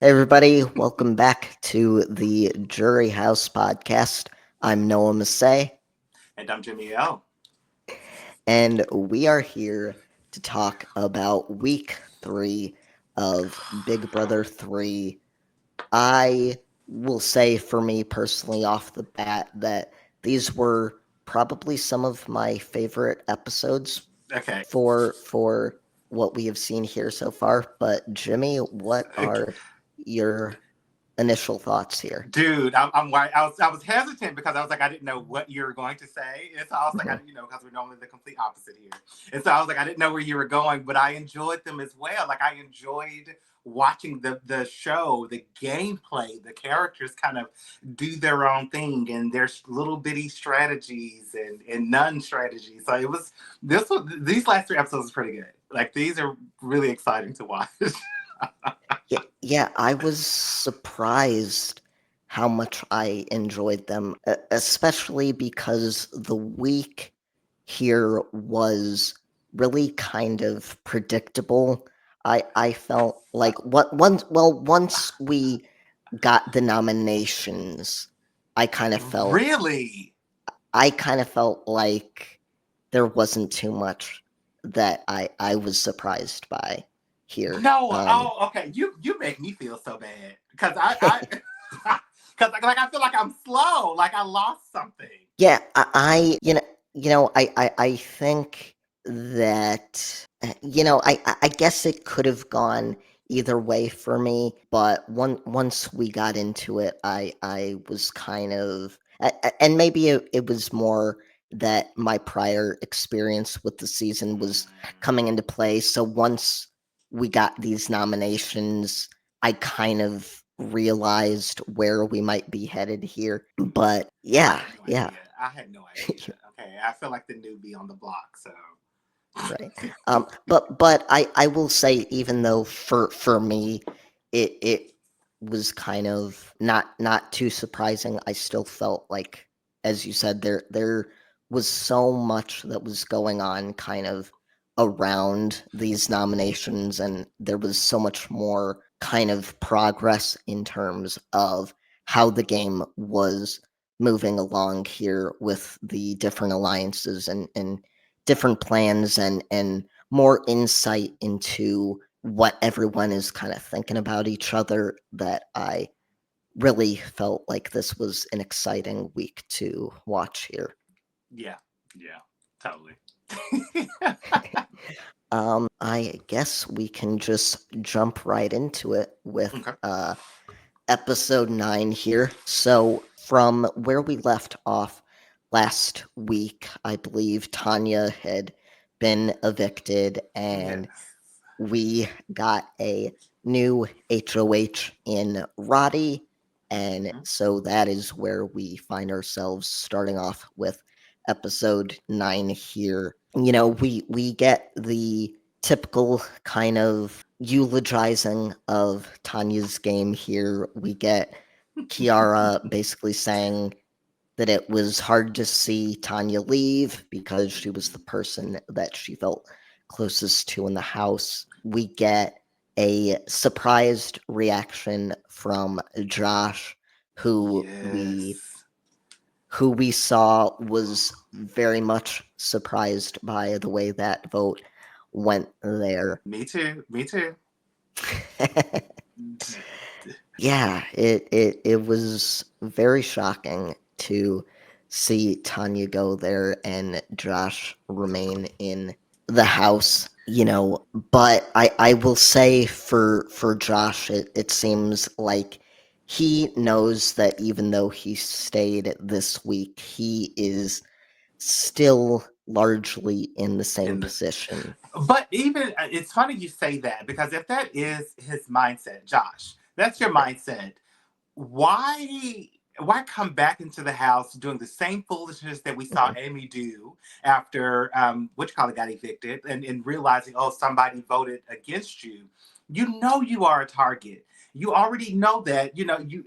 Hey, everybody, welcome back to the Jury House podcast. I'm Noah Massey, And I'm Jimmy L. and we are here to talk about week 3 of Big Brother 3. I will say, for me personally, off the bat, that these were probably some of my favorite episodes Okay. for what we have seen here so far. But, Jimmy, what are your initial thoughts here? Dude, I was hesitant because I was like, I didn't know what you were going to say. And so I was like, Mhm. because we're normally the complete opposite here. And so I was like, I didn't know where you were going, but I enjoyed them as well. Like I enjoyed watching the show, the gameplay, the characters kind of do their own thing and there's little bitty strategies and none strategies. So these last 3 episodes is pretty good. Like these are really exciting to watch. Yeah, I was surprised how much I enjoyed them, especially because the week here was really kind of predictable. I felt like once we got the nominations, I kind of felt Really? I kind of felt like there wasn't too much that I was surprised by here. No, oh, okay. You make me feel so bad because I because I feel like I'm slow, like I lost something. Yeah, I think that I guess it could have gone either way for me, but once we got into it, I was kind of and maybe it was more that my prior experience with the season was coming into play. So once we got these nominations, I kind of realized where we might be headed here. But I yeah, had no yeah, idea. I had no idea. Okay, I feel like the newbie on the block. So right. But I will say, even though for me it was kind of not too surprising, I still felt like, as you said, there was so much that was going on kind of around these nominations, and there was so much more kind of progress in terms of how the game was moving along here with the different alliances and different plans and more insight into what everyone is kind of thinking about each other, that I really felt like this was an exciting week to watch here. yeah, yeah, totally. I guess we can just jump right into it with Okay. episode 9 here. So, from where we left off last week, I believe Tanya had been evicted, and Yes. we got a new HOH in Roddy. And Mhm. so that is where we find ourselves starting off with episode 9 here. We get the typical kind of eulogizing of Tanya's game here. We get Kiara basically saying that it was hard to see Tanya leave because she was the person that she felt closest to in the house. We get a surprised reaction from Josh, who we Yes. who we saw was very much surprised by the way that vote went there. Me too. Me too. Yeah, it was very shocking to see Tanya go there and Josh remain in the house, but I will say, for Josh, it seems like he knows that even though he stayed this week, he is still largely in the same In the position. But even it's funny you say that because if that is his mindset, Josh, that's your Right. mindset. Why come back into the house doing the same foolishness that we saw Mhm. Amy do after which colleague got evicted and realizing, oh, somebody voted against you. You know you are a target. You already know that,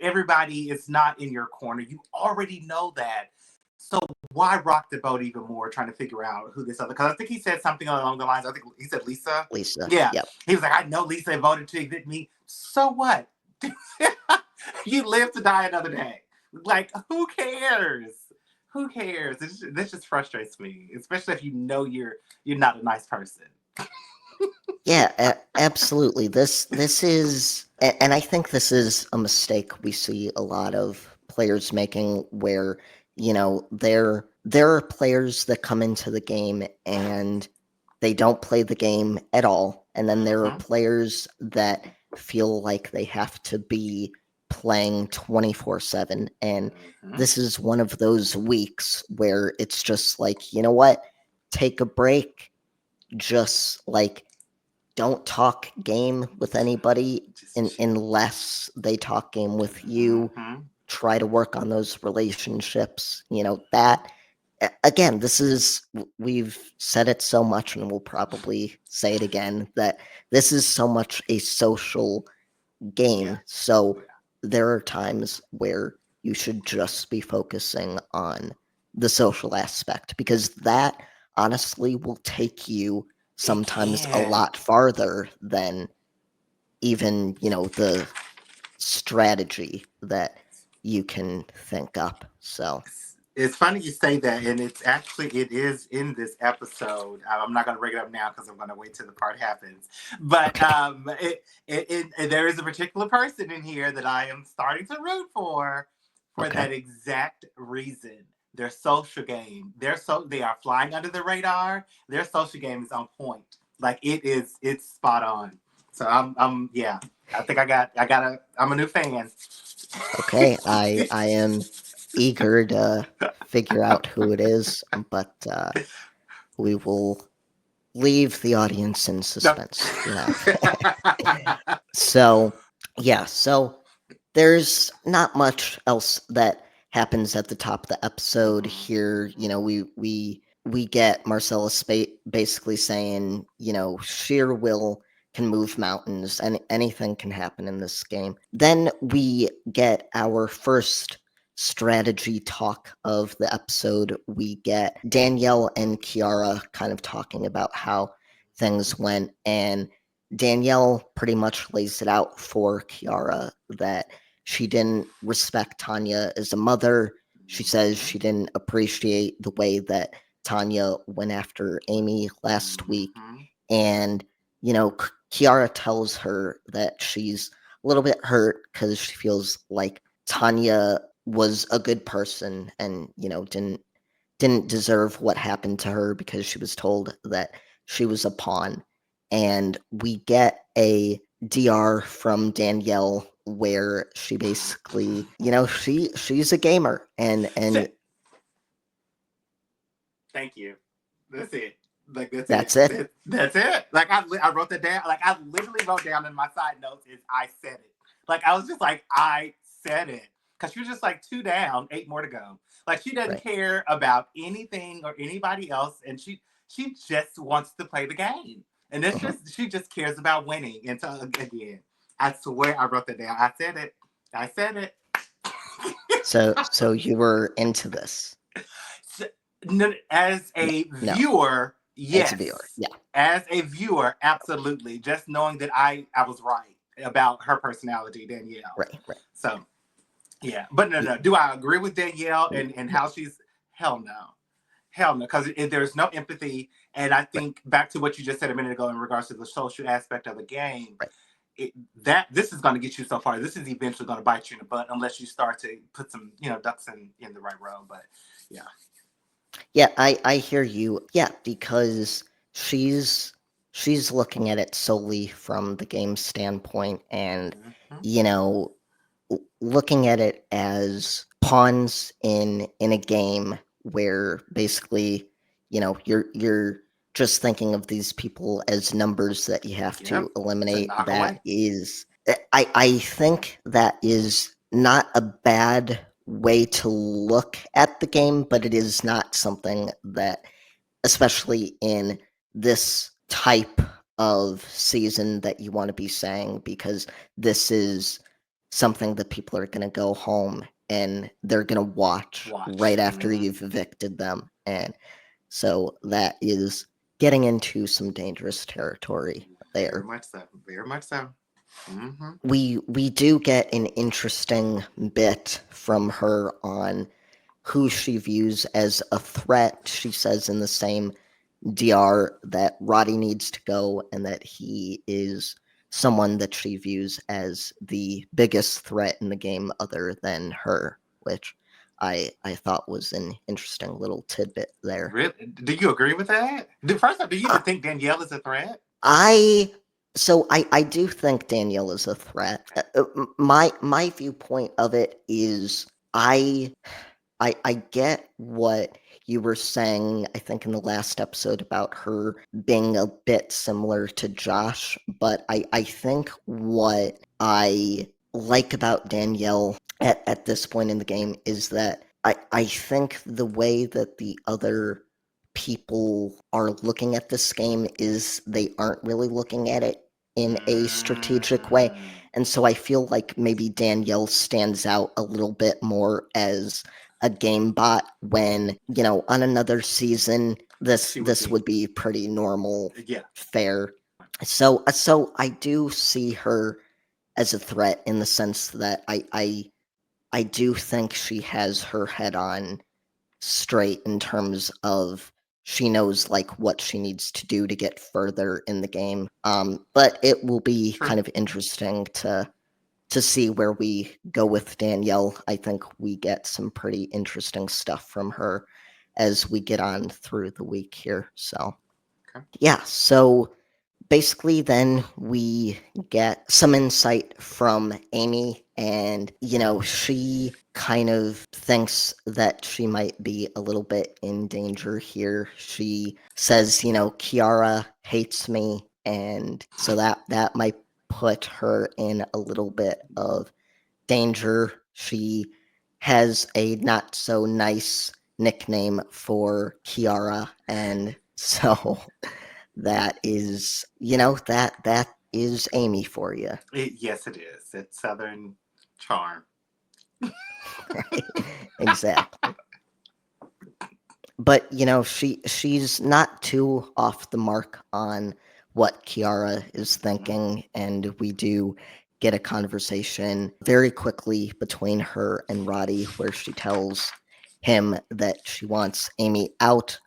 everybody is not in your corner. You already know that. So why rock the boat even more trying to figure out who this other, because I think he said something along the lines, I think he said Lisa. Lisa. Yeah. Yep. He was like, I know Lisa voted to evict me. So what? You live to die another day. Like, who cares? Who cares? This just frustrates me, especially if you know you're not a nice person. Yeah, absolutely. This is, and I think this is a mistake we see a lot of players making, where there are players that come into the game and they don't play the game at all, and then there are Mm-hmm. players that feel like they have to be playing 24/7, and Mm-hmm. this is one of those weeks where it's just like, you know what, take a break, just like don't talk game with anybody Just unless they talk game with you. mm-hmm. Try to work on those relationships. That again, this is, we've said it so much and we'll probably say it again, that this is so much a social Yeah. game. So there are times where you should just be focusing on the social aspect, because that honestly will take you It sometimes a can. lot farther than even, the strategy that you can think up. So, It's funny you say that, and it is in this episode. I'm not going to bring it up now because I'm going to wait till the part happens. But okay. there is a particular person in here that I am starting to root for Okay. that exact reason. Their social game, they are flying under the radar. Their social game is on point. Like it's spot on. So yeah. I think I'm a new fan. Okay. I am eager to figure out who it is, but we will leave the audience in No. suspense. So, yeah, so there's not much else that happens at the top of the episode here. We get Marcellus basically saying, sheer will can move mountains, and anything can happen in this game. Then we get our first strategy talk of the episode. We get Danielle and Kiara kind of talking about how things went, and Danielle pretty much lays it out for Kiara that she didn't respect Tanya as a mother. She says she didn't appreciate the way that Tanya went after Amy last week. And, Kiara tells her that she's a little bit hurt because she feels like Tanya was a good person and, didn't deserve what happened to her because she was told that she was a pawn. And we get a DR from Danielle where she basically, she's a gamer, and Thank you. That's it. Like that's it. that's it. That's it. Like I wrote that down. Like I literally wrote down in my side notes is I said it. Like I was just like I said it because she was just like 2 down, 8 more to go. Like she doesn't Right. care about anything or anybody else, and she just wants to play the game. And it's Mhm. just she just cares about winning. And so again, I swear I wrote that down. I said it. I said it. So you were into this? As a No, viewer, as a viewer, yes. yeah. As a viewer, absolutely. Just knowing that I was right about her personality, Danielle. Right, right. So yeah, but no. Do I agree with Danielle and No, how she's? Hell no, hell no. Because there's no empathy, and I right, think back to what you just said a minute ago in regards to the social aspect of the game. right. That this is going to get you so far. This is eventually going to bite you in the butt unless you start to put some ducks in the right row. But yeah. Yeah, I hear you. Yeah, because she's she's looking at it solely from the game standpoint, and Mm-hmm. you know looking at it as pawns in a game where basically, you're just thinking of these people as numbers that you have Yep. to To eliminate. knock That away. is, I think that is not a bad way to look at the game, but it is not something that, especially in this type of season, that you want to be saying, because this is something that people are going to go home and they're going to watch Watch. right after Mm-hmm. you've evicted them. And so that is getting into some dangerous territory Very there. much so. Very much so. Mm-hmm. we do get an interesting bit from her on who she views as a threat. She says in the same DR that Roddy needs to go and that he is someone that she views as the biggest threat in the game other than her, which I thought was an interesting little tidbit there. Really? Do you agree with that? First off, do you Uh, even think Danielle is a threat? I I do think Danielle is a threat. My viewpoint of it is I get what you were saying, I think, in the last episode about her being a bit similar to Josh, but I think what I like about Danielle at this point in the game is that I think the way that the other people are looking at this game is they aren't really looking at it in a strategic way. Mm. And so I feel like maybe Danielle stands out a little bit more as a game bot when, on another season, She would this be. would be pretty normal Yeah. fare. So I do see her as a threat in the sense that I do think she has her head on straight in terms of she knows like what she needs to do to get further in the game. But it will be True. kind of interesting to see where we go with Danielle. I think we get some pretty interesting stuff from her as we get on through the week here. So, Okay. yeah. So basically, then we get some insight from Amy, and, she kind of thinks that she might be a little bit in danger here. She says, Kiara hates me, and so that might put her in a little bit of danger. She has a not so nice nickname for Kiara, and so that is, that is Amy for you. Yes, it is. It's Southern charm. Right? Exactly. But she's not too off the mark on what Kiara is thinking, and we do get a conversation very quickly between her and Roddy where she tells him that she wants Amy out,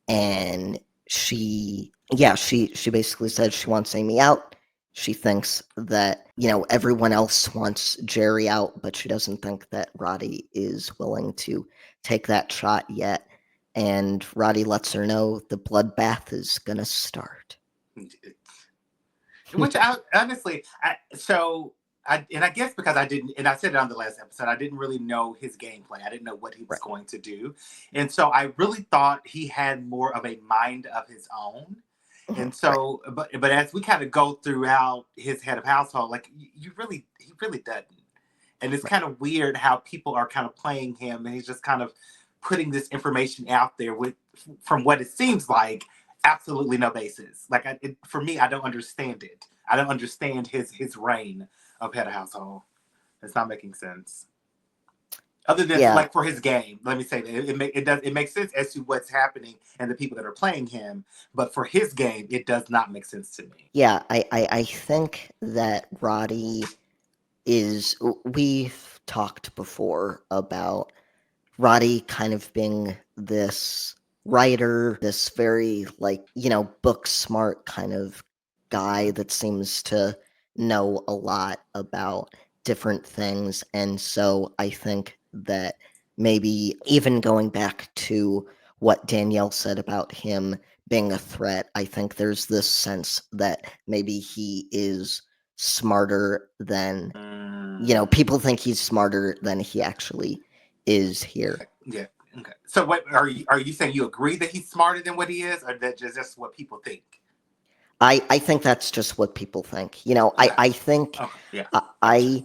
and she basically said she wants Amy out. She thinks that, everyone else wants Gerry out, but she doesn't think that Roddy is willing to take that shot yet. And Roddy lets her know the bloodbath is gonna start. Which honestly, and I guess because I didn't, and I said it on the last episode, I didn't really know his gameplay. I didn't know what he was Right. going to do, and so I really thought he had more of a mind of his own. And so, but as we kind of go throughout his head of household, like he really doesn't. And it's Right. kind of weird how people are kind of playing him, and he's just kind of putting this information out there with, from what it seems like, absolutely no basis. Like for me, I don't understand it. I don't understand his reign of head of household. It's not making sense. Other than Yeah. like for his game, let me say that it makes sense as to what's happening and the people that are playing him, but for his game, it does not make sense to me. Yeah, I think that Roddy is. We've talked before about Roddy kind of being this writer, this very, like, book smart kind of guy that seems to know a lot about different things. And so I think that maybe even going back to what Danielle said about him being a threat, I think there's this sense that maybe he is smarter than, people think he's smarter than he actually is here. Yeah. Okay. So what are you saying? You agree that he's smarter than what he is, or that just what people think? I think that's just what people think. Okay. I think Okay. Yeah. I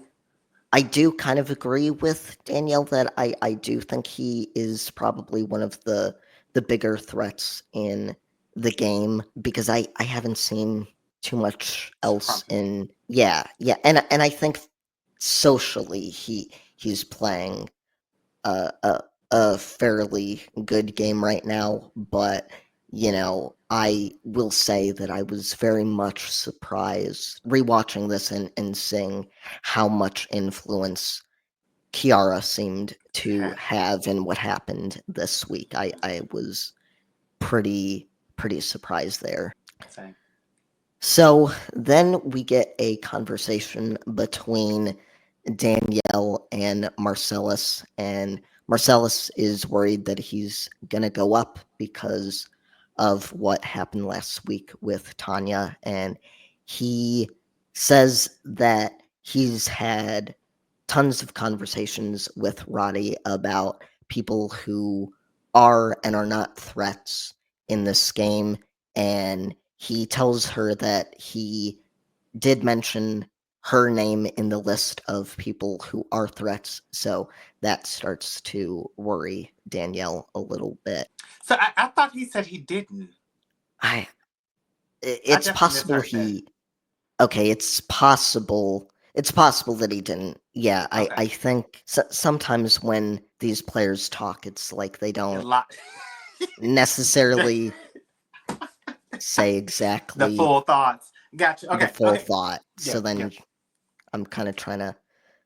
I do kind of agree with Danielle that I do think he is probably one of the bigger threats in the game because I haven't seen too much From else him. in. Yeah, and I think socially he's playing a fairly good game right now, but I will say that I was very much surprised rewatching this and seeing how much influence Kiara seemed to Have have in what happened this week. I was pretty pretty surprised there. same. So then we get a conversation between Danielle and Marcellas, and Marcellas is worried that he's gonna go up because of what happened last week with Tanya, and he says that he's had tons of conversations with Roddy about people who are and are not threats in this game, and he tells her that he did mention her name in the list of people who are threats, so that starts to worry Danielle a little bit. So I thought he said he didn't. I I it's definitely possible misheard that. he okay, it's possible that he didn't. Yeah, I Okay. I think sometimes when these players talk, it's like they A don't lot. the, necessarily say the exactly full thoughts. Gotcha. the Okay. full Okay. thought. Yeah. So Yeah. then I'm kind of trying to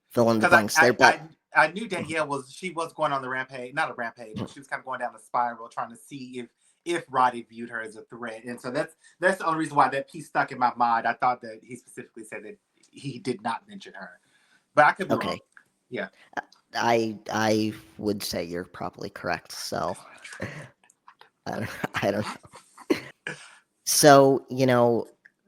fill in the Because blanks there, but I knew Danielle was going on the rampage, not a rampage, but she was kind of going down the spiral, trying to see if Roddy viewed her as a threat, and so that's the only reason why that piece stuck in my mind. I thought that he specifically said that he did not mention her, but I could be wrong. okay. Yeah. I would say you're probably correct. So I don't, I don't So,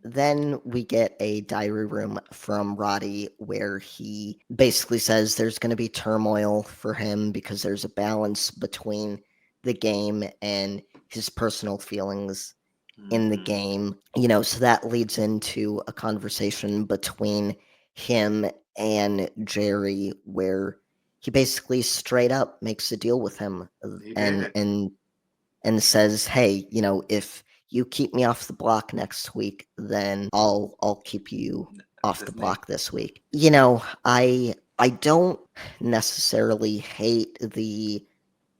then we get a diary room from Roddy where he basically says there's going to be turmoil for him because there's a balance between the game and his personal feelings in the Mm-hmm. game. So that leads into a conversation between him and Gerry where he basically straight up makes a deal with him He and did and and says, "Hey, if you keep me off the block next week, then I'll keep you off the this me. block this week." I don't necessarily hate the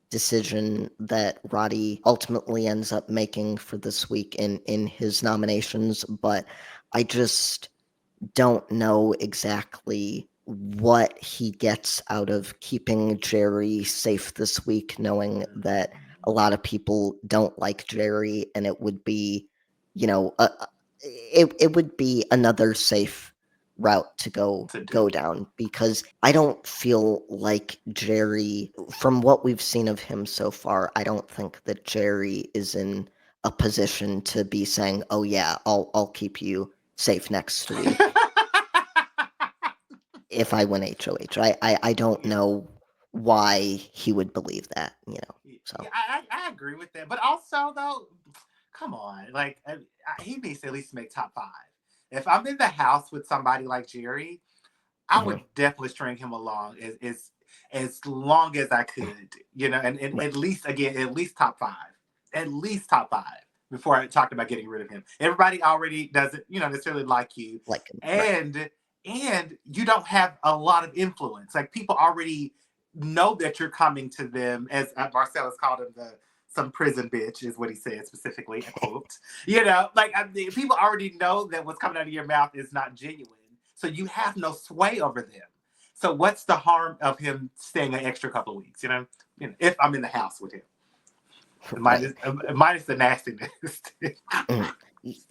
decision that Roddy ultimately ends up making for this week in his nominations, but I just don't know exactly what he gets out of keeping Gerry safe this week, knowing that a lot of people don't like Gerry, and it would be, it would be another safe route to go To do. go down because I don't feel like Gerry, from what we've seen of him so far, I don't think that Gerry is in a position to be saying, "Oh yeah, I'll keep you safe next week if I win HOH." I don't Yeah. know why he would believe that, Yeah, so I agree with that. But also, though, come on. Like, he needs to at least make top 5. If I'm in the house with somebody like Gerry, I would mhm, definitely string him along as long as I could, and right, at least, again, at least top 5. At least top 5 before I talked about getting rid of him. Everybody already doesn't, necessarily like you. like him, right. And you don't have a lot of influence. Like, people already know that you're coming to them, as Marcellus called him, some prison bitch is what he said specifically, a quote. Like, people already know that what's coming out of your mouth is not genuine, so you have no sway over them. So what's the harm of him staying an extra couple of weeks? If I'm in the house with him, Right. minus the nastiness. Mm.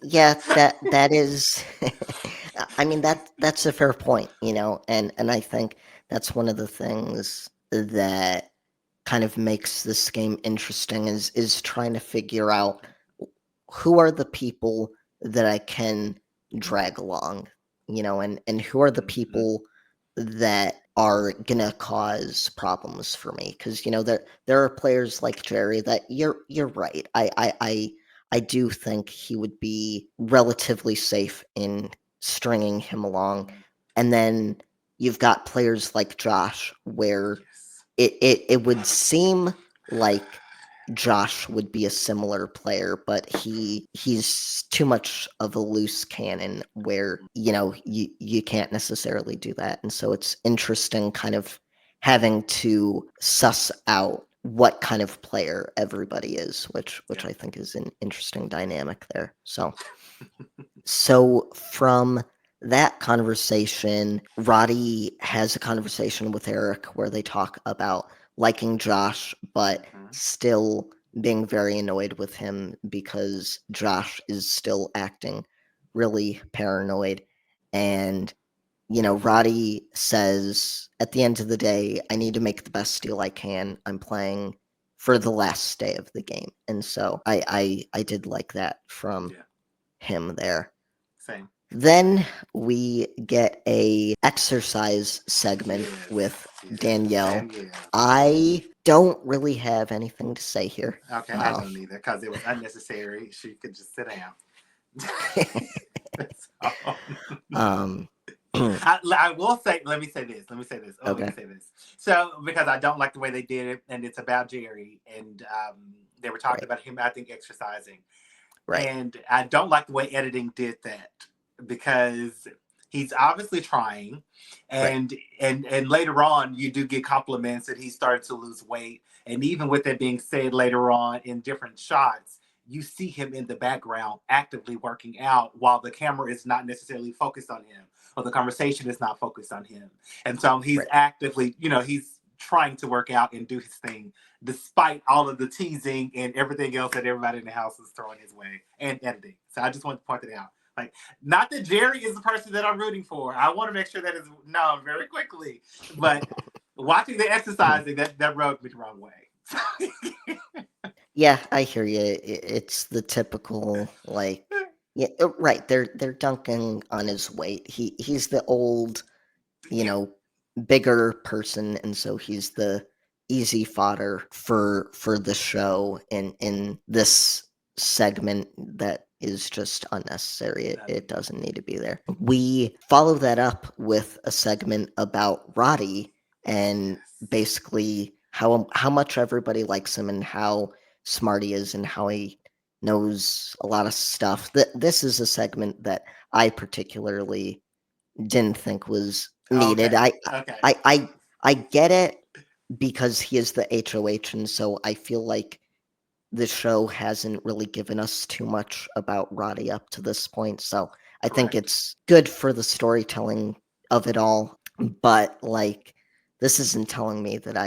Yeah, that is I mean that's a fair point, and I think that's one of the things that kind of makes this game interesting is trying to figure out who are the people that I can drag along, and who are the Mm-hmm. people that are gonna cause problems for me. Because there are players like Gerry that you're right. I do think he would be relatively safe in stringing him along, and then you've got players like Josh where Yes. it would seem like Josh would be a similar player, but he's too much of a loose cannon where, you can't necessarily do that. And so it's interesting kind of having to suss out what kind of player everybody is, which Yeah. I think is an interesting dynamic there. So from that conversation, Roddy has a conversation with Eric where they talk about liking Josh, but Mhm. still being very annoyed with him because Josh is still acting really paranoid. And, Roddy says, at the end of the day, I need to make the best deal I can. I'm playing for the last day of the game. And so I did like that from Yeah. him there. Same. Then we get a exercise segment Yes. with Yes. Danielle. Danielle. I don't really have anything to say here. Okay, I don't either because it was unnecessary. She could just sit down. That's all. um, I will say, let me say this. Let me say this. Oh, let me okay, say this. So, because I don't like the way they did it, and it's about Gerry, and they were talking right, about him, I think, exercising. right, And I don't like the way editing did that because he's obviously trying, right, and later on you do get compliments that he started to lose weight. And even with that being said, later on in different shots, you see him in the background actively working out while the camera is not necessarily focused on him or the conversation is not focused on him. And so he's right. actively, he's trying to work out and do his thing despite all of the teasing and everything else that everybody in the house is throwing his way and editing. So I just want to point it out. Like, not that Gerry is the person that I'm rooting for. I want to make sure that is known very quickly. But watching the exercising, that rubbed me the wrong way. Yeah, I hear you. It's the typical yeah, right. They're dunking on his weight. He's the old, you Yeah, know, bigger person, and so he's the easy fodder for the show in this segment that is just unnecessary. It doesn't need to be there. We follow that up with a segment about Roddy and yes. basically how much everybody likes him and how smart he is and how he knows a lot of stuff. This is a segment that I particularly didn't think was needed. Okay. I Okay. I I I get it because he is the HOH, and so I feel like the show hasn't really given us too much about Roddy up to this point. So I think Correct. it's good for the storytelling of it all. But this isn't telling me that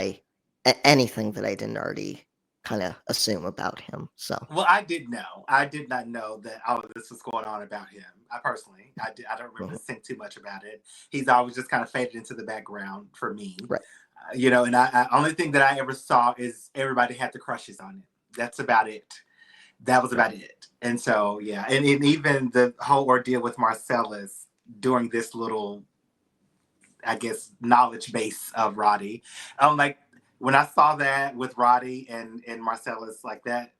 anything that I didn't already kind of assume about him. So Well, I did know. I did not know that all of this was going on about him. I personally, I don't remember mhm, seeing too much about it. He's always just kind of faded into the background for me, right, and only thing that I ever saw is everybody had the crushes on him. That's about it. That was right, about it. And so, yeah, and even the whole ordeal with Marcellas during this little, I guess, knowledge base of Roddy. Like when I saw that with Roddy and Marcellus like that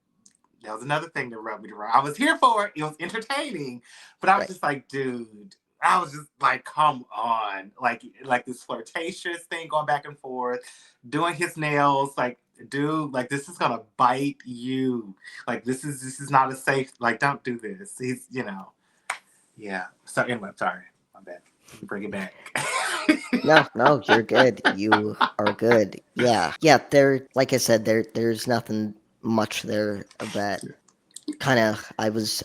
was another thing that rubbed me the wrong. I was here for it. It was entertaining, but I was right. just like, dude. I was just like, come on, like this flirtatious thing going back and forth, doing his nails, like, dude, like this is gonna bite you. Like this is not a safe. Like, don't do this. Yeah. So anyway, sorry, my bad. Bring it back. No, no, you're good. You are good. Yeah. Yeah, like I said, there's nothing much there that kind of I was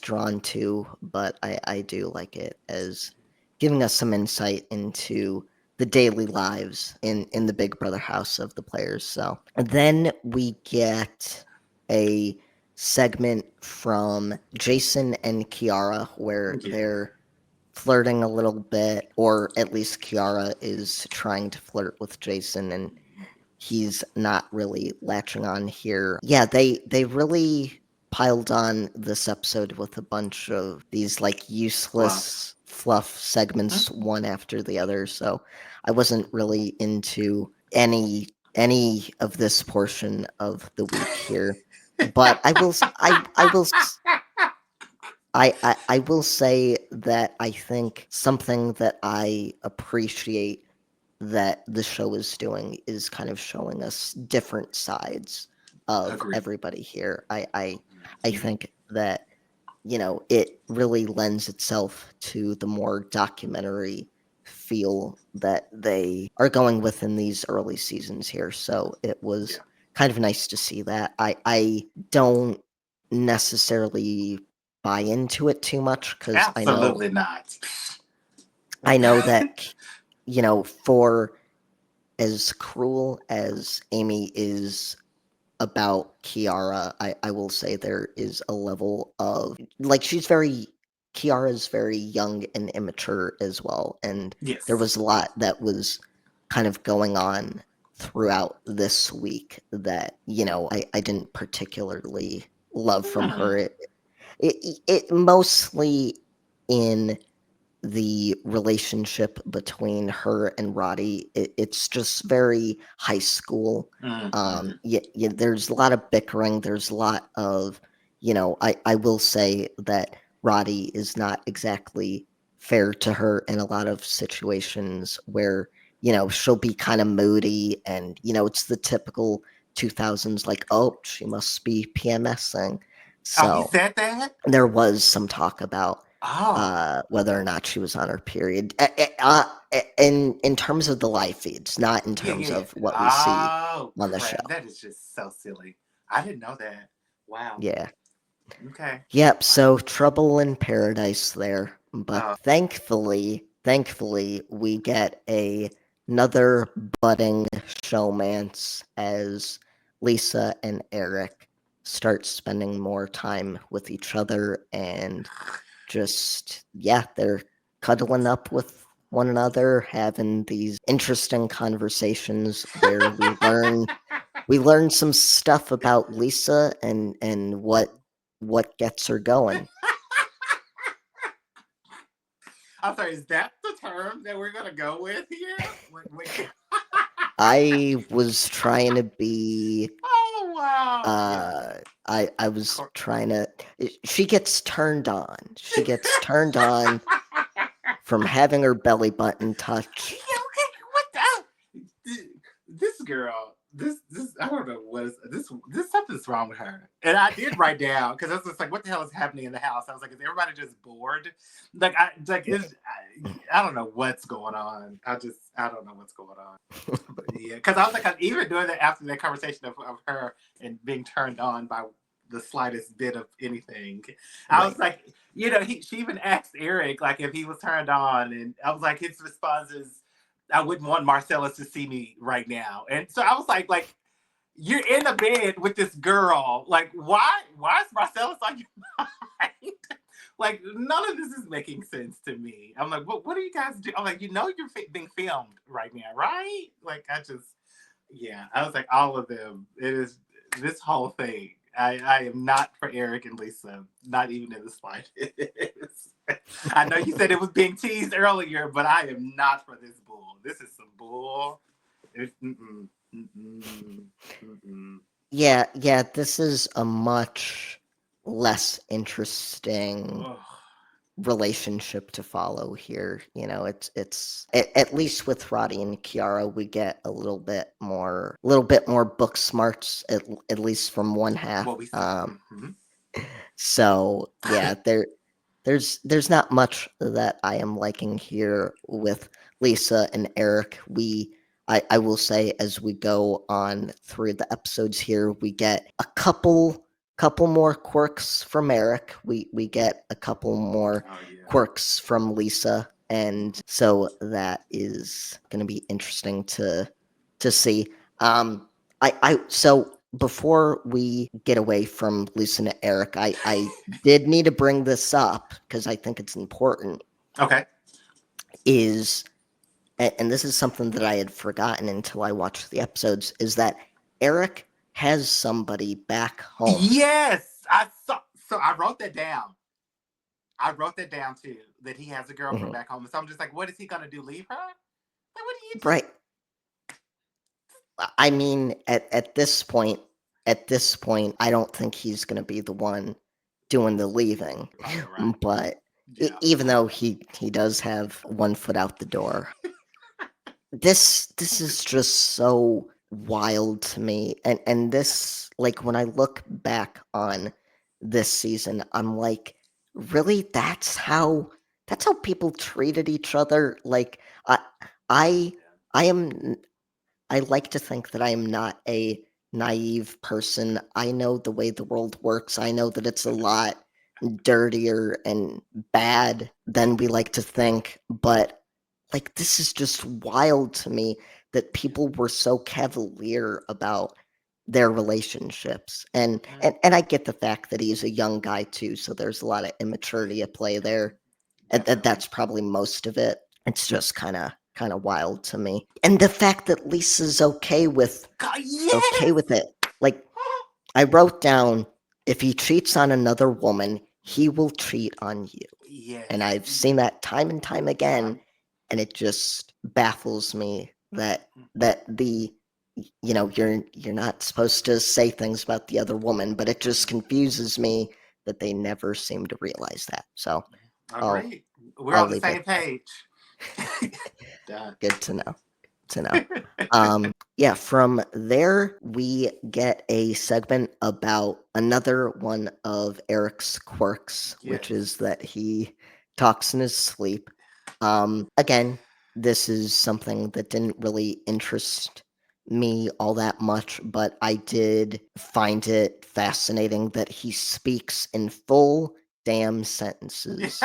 drawn to, but I do like it as giving us some insight into the daily lives in the Big Brother house of the players. So and then we get a segment from Jason and Kiara where Yeah. they're flirting a little bit, or at least Kiara is trying to flirt with Jason, and he's not really latching on here. Yeah, they really piled on this episode with a bunch of these Fluff. useless fluff Hmm? segments one after the other. So I wasn't really into any of this portion of the week here. But I will say that I think something that I appreciate that the show is doing is kind of showing us different sides of Agree. everybody here. I think that it really lends itself to the more documentary feel that they are going with in these early seasons here. So it was Yeah. kind of nice to see that. I don't necessarily buy into it too much because Absolutely not. I know that for as cruel as Amy is about Kiara, I will say there is a level of like Kiara's very young and immature as well, and there Yes. was a lot that was kind of going on throughout this week that I didn't particularly love from her. Hmm. It mostly in the relationship between her and Roddy. It's just very high school. Hmm. Yeah, there's a lot of bickering. There's a lot of, I will say that Roddy is not exactly fair to her in a lot of situations where, she'll be kind of moody and, it's the typical 2000s, like, oh, she must be PMSing. Oh, he So said that? there was some talk about Oh. whether or not she was on her period. In terms of the live feeds, not in Yeah, terms yeah. of what we see Oh, on the show. crap. That is just so silly. I didn't know that. Wow. Yeah. Okay. Yep. Wow. So trouble in paradise there, but Oh. thankfully, we get another budding showmance as Lisa and Eric start spending more time with each other and just they're cuddling up with one another, having these interesting conversations where we learn some stuff about Lisa and what gets her going. I'm sorry, is that the term that we're gonna go with here? I was trying to be Oh wow. Yeah. I was trying to she gets turned on. She gets turned on from having her belly button touched. Yeah, okay, what this girl, this I don't know what is this something's wrong with her. And I did write down because I was just like, what the hell is happening in the house? I was like, is everybody just bored? Like I like is I don't know what's going on. I don't know what's going on. But yeah, because I was like, even doing that after that conversation of her and being turned on by the slightest bit of anything. I was Right. like, she even asked Eric like if he was turned on, and I was like, his response is, "I wouldn't want Marcellus to see me right now." And so I was like you're in the bed with this girl. Like, why is Marcellus on your mind? Like, none of this is making sense to me. I'm like, what do you guys do? I'm like, you're being filmed right now, right? Like, yeah, I was like, all of them. It is this whole thing. I am not for Eric and Lisa, not even in the slightest. I know you said it was being teased earlier, but I am not for this bull. This is some bull. Mm-mm, mm-mm, mm-mm. Yeah, this is a much less interesting Ugh. relationship to follow here. It's at least with Roddy and Kiara, we get a little bit more book smarts at least from one half. What we see. Mm-hmm. So yeah, there's not much that I am liking here with Lisa and Eric. I will say as we go on through the episodes here, we get a couple more quirks from Eric. We get a couple more Oh yeah. quirks from Lisa, and so that is going to be interesting to see. I so before we get away from Lisa and Eric, I did need to bring this up because I think it's important. Okay. Is and this is something that I had forgotten until I watched the episodes. Is that Eric has somebody back home? Yes, I saw. So I wrote that down. I wrote that down too. That he has a girlfriend Mhm. back home. So I'm just like, what is he gonna do? Leave her? Like, what do you do? Right. I mean, at this point, I don't think he's going to be the one doing the leaving. Oh, you're right. But Yeah. even though he does have one foot out the door, this is just so wild to me. And this, like, when I look back on this season, I'm like, really, that's how people treated each other. Like, I I I am I like to think that I am not a naive person. I know the way the world works. I know that it's a lot dirtier and bad than we like to think, but like this is just wild to me that people were so cavalier about their relationships. And I get the fact that he's a young guy too, so there's a lot of immaturity at play there. And Definitely. that's probably most of it. It's just kind of wild to me. And the fact that Lisa's God, okay yes. with it. Like I wrote down, if he cheats on another woman, he will cheat on you. Yes. And I've seen that time and time again, Time. and it just baffles me that you're not supposed to say things about the other woman, but it just confuses me that they never seem to realize that. So I'll Agreed. We're I'll on the leave it same there. page. Done. Good to know. To know. Yeah, from there we get a segment about another one of Eric's quirks, which is Yes. that he talks in his sleep. Again, this is something that didn't really interest me all that much, but I did find it fascinating that he speaks in full damn sentences.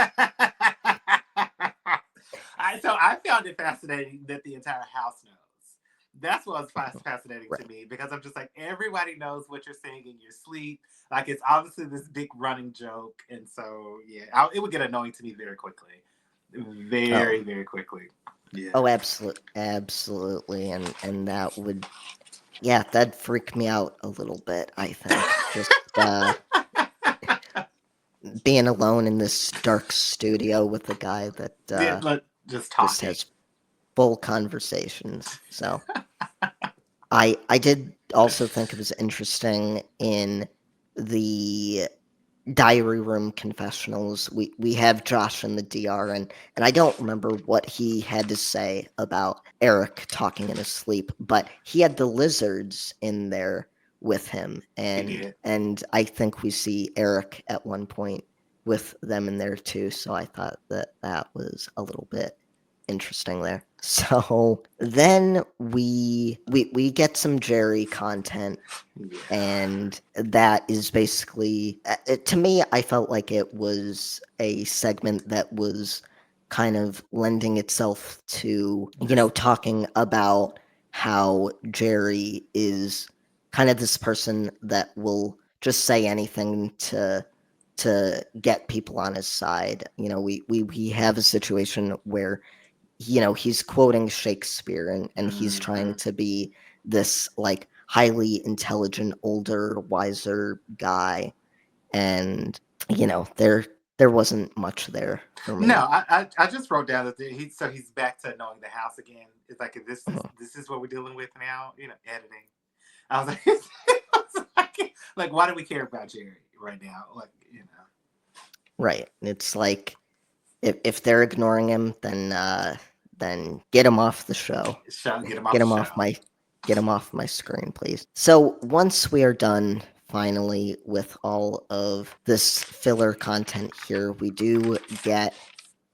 I found it fascinating that the entire house knows. That's what was fascinating to Right. me because I'm just like, everybody knows what you're saying in your sleep. Like, it's obviously this big running joke. And so, yeah, it would get annoying to me very quickly. Oh. Very, very quickly. Yeah. Oh, absolutely, and that would, yeah, that'd freak me out a little bit, I think. Just being alone in this dark studio with a guy that Yeah, look, just just talking. has full conversations. So I did also think it was interesting in the diary room confessionals. We have Josh in the DR, and I don't remember what he had to say about Eric talking in his sleep, but he had the lizards in there with him, He and did. and I think we see Eric at one point with them in there too. So I thought that was a little bit interesting there. So then we get some Gerry content, Yeah. and that is basically, to me, I felt like it was a segment that was kind of lending itself to talking about how Gerry is kind of this person that will just say anything to get people on his side. We have a situation where he's quoting Shakespeare, and he's trying Mhm. to be this like highly intelligent, older, wiser guy. And there wasn't much there for No, me. I just wrote down that he's back to knowing the house again. It's like, this is Mhm. this is what we're dealing with now. Editing. I was like, I was like, why do we care about Gerry right now? Right. It's like, if they're ignoring him, then get him off the show. Get him off Get the him show. off my get him off my screen, please. So once we are done finally with all of this filler content here, we do get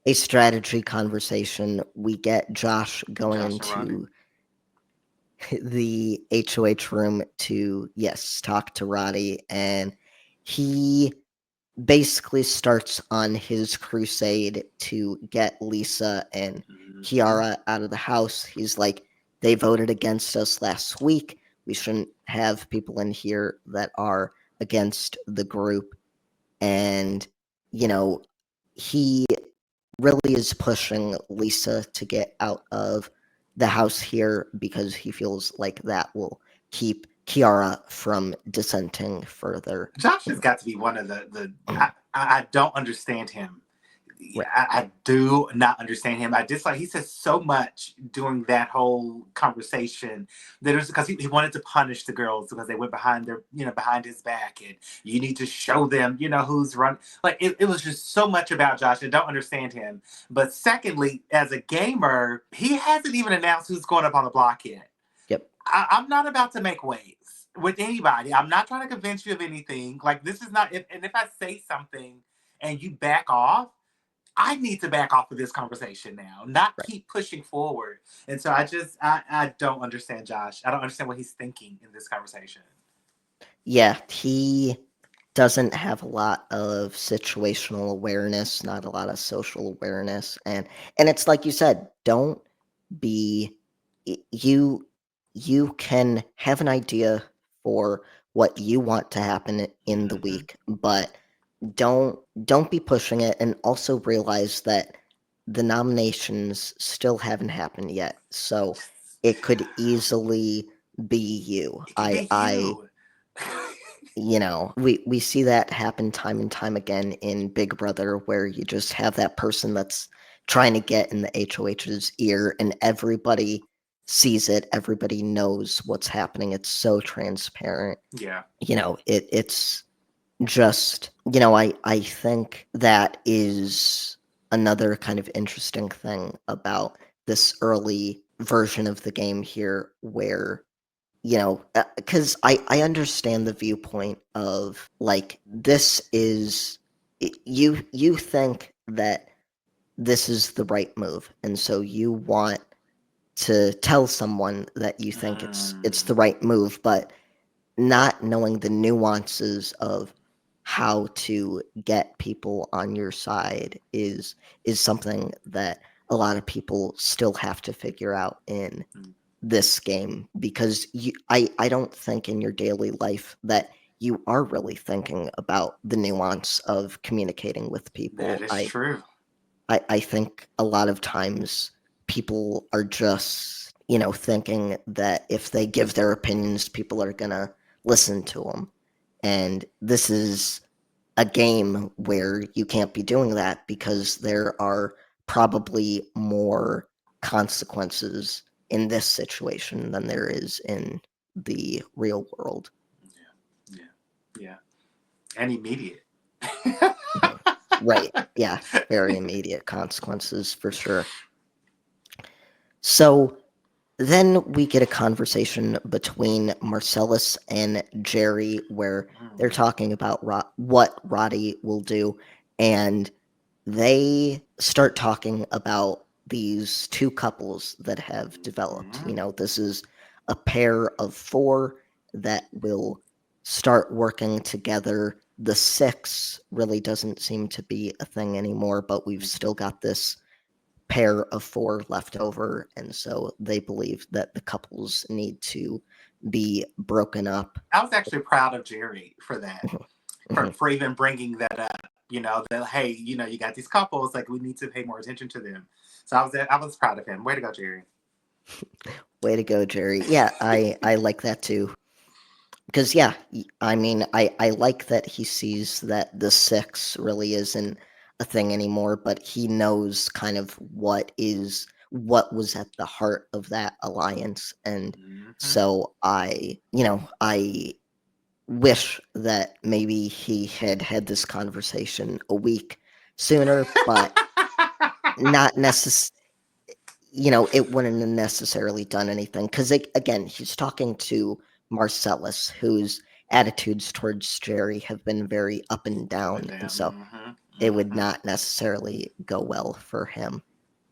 a strategy conversation. We get Josh going Josh and Roddy. into the HOH room to, yes, talk to Roddy, and he basically starts on his crusade to get Lisa and Mhm. Kiara out of the house. He's like, they voted against us last week. We shouldn't have people in here that are against the group. And, you know, he really is pushing Lisa to get out of the house here because he feels like that will keep Kiara from dissenting further. Josh has got to be one of the. I don't understand him. Right. I do not understand him. I dislike. He says so much during that whole conversation that it was because he wanted to punish the girls because they went behind his back, and you need to show them, who's run. Like, it was just so much about Josh. I don't understand him. But secondly, as a gamer, he hasn't even announced who's going up on the block yet. Yep. I'm not about to make waves with anybody. I'm not trying to convince you of anything. Like, this is not. And if I say something and you back off, I need to back off of this conversation now, not Right. keep pushing forward. And so I don't understand Josh. I don't understand what he's thinking in this conversation. Yeah, he doesn't have a lot of situational awareness, not a lot of social awareness, and it's like you said, don't be you you can have an idea for what you want to happen in the Mm-hmm. week, but don't be pushing it, and also realize that the nominations still haven't happened yet. So it could easily be you. It could I be I you. we see that happen time and time again in Big Brother, where you just have that person that's trying to get in the HOH's ear, and everybody sees it, everybody knows what's happening. It's so transparent. Yeah. It's just, I think that is another kind of interesting thing about this early version of the game here, where because I understand the viewpoint of, like, this is you think that this is the right move, and so you want to tell someone that you think it's Mm. the right move, but not knowing the nuances of how to get people on your side is something that a lot of people still have to figure out in Mm. this game, because I don't think in your daily life that you are really thinking about the nuance of communicating with That people. is I true. I think a lot of times people are just, thinking that if they give their opinions, people are gonna listen to them. And this is a game where you can't be doing that, because there are probably more consequences in this situation than there is in the real world. Yeah. Yeah. Yeah. And immediate. Mhm. Right. Yeah. Very immediate consequences for sure. So then we get a conversation between Marcellus and Gerry, where they're Mm. talking about what Roddy will do, and they start talking about these two couples that have developed. Mhm. This is a pair of four that will start working together. The six really doesn't seem to be a thing anymore, but we've still got this pair of four left over, and so they believe that the couples need to be broken up. I was actually proud of Gerry for that, Mhm, for, mhm. for even bringing that up. That hey, you got these couples, like we need to pay more attention to them. So I was proud of him. Way to go, Gerry. Way to go, Gerry. Yeah, I like that too. Because, yeah, I mean, I like that he sees that the six really isn't a thing anymore, but he knows kind of what was at the heart of that alliance. And Mm-hmm. so I wish that maybe he had had this conversation a week sooner, but not necess it wouldn't have necessarily done anything, because, again, he's talking to Marcellus, whose attitudes towards Gerry have been very up and Up down, and and down. so Mm-hmm. it would Mm-hmm. not necessarily go well for him.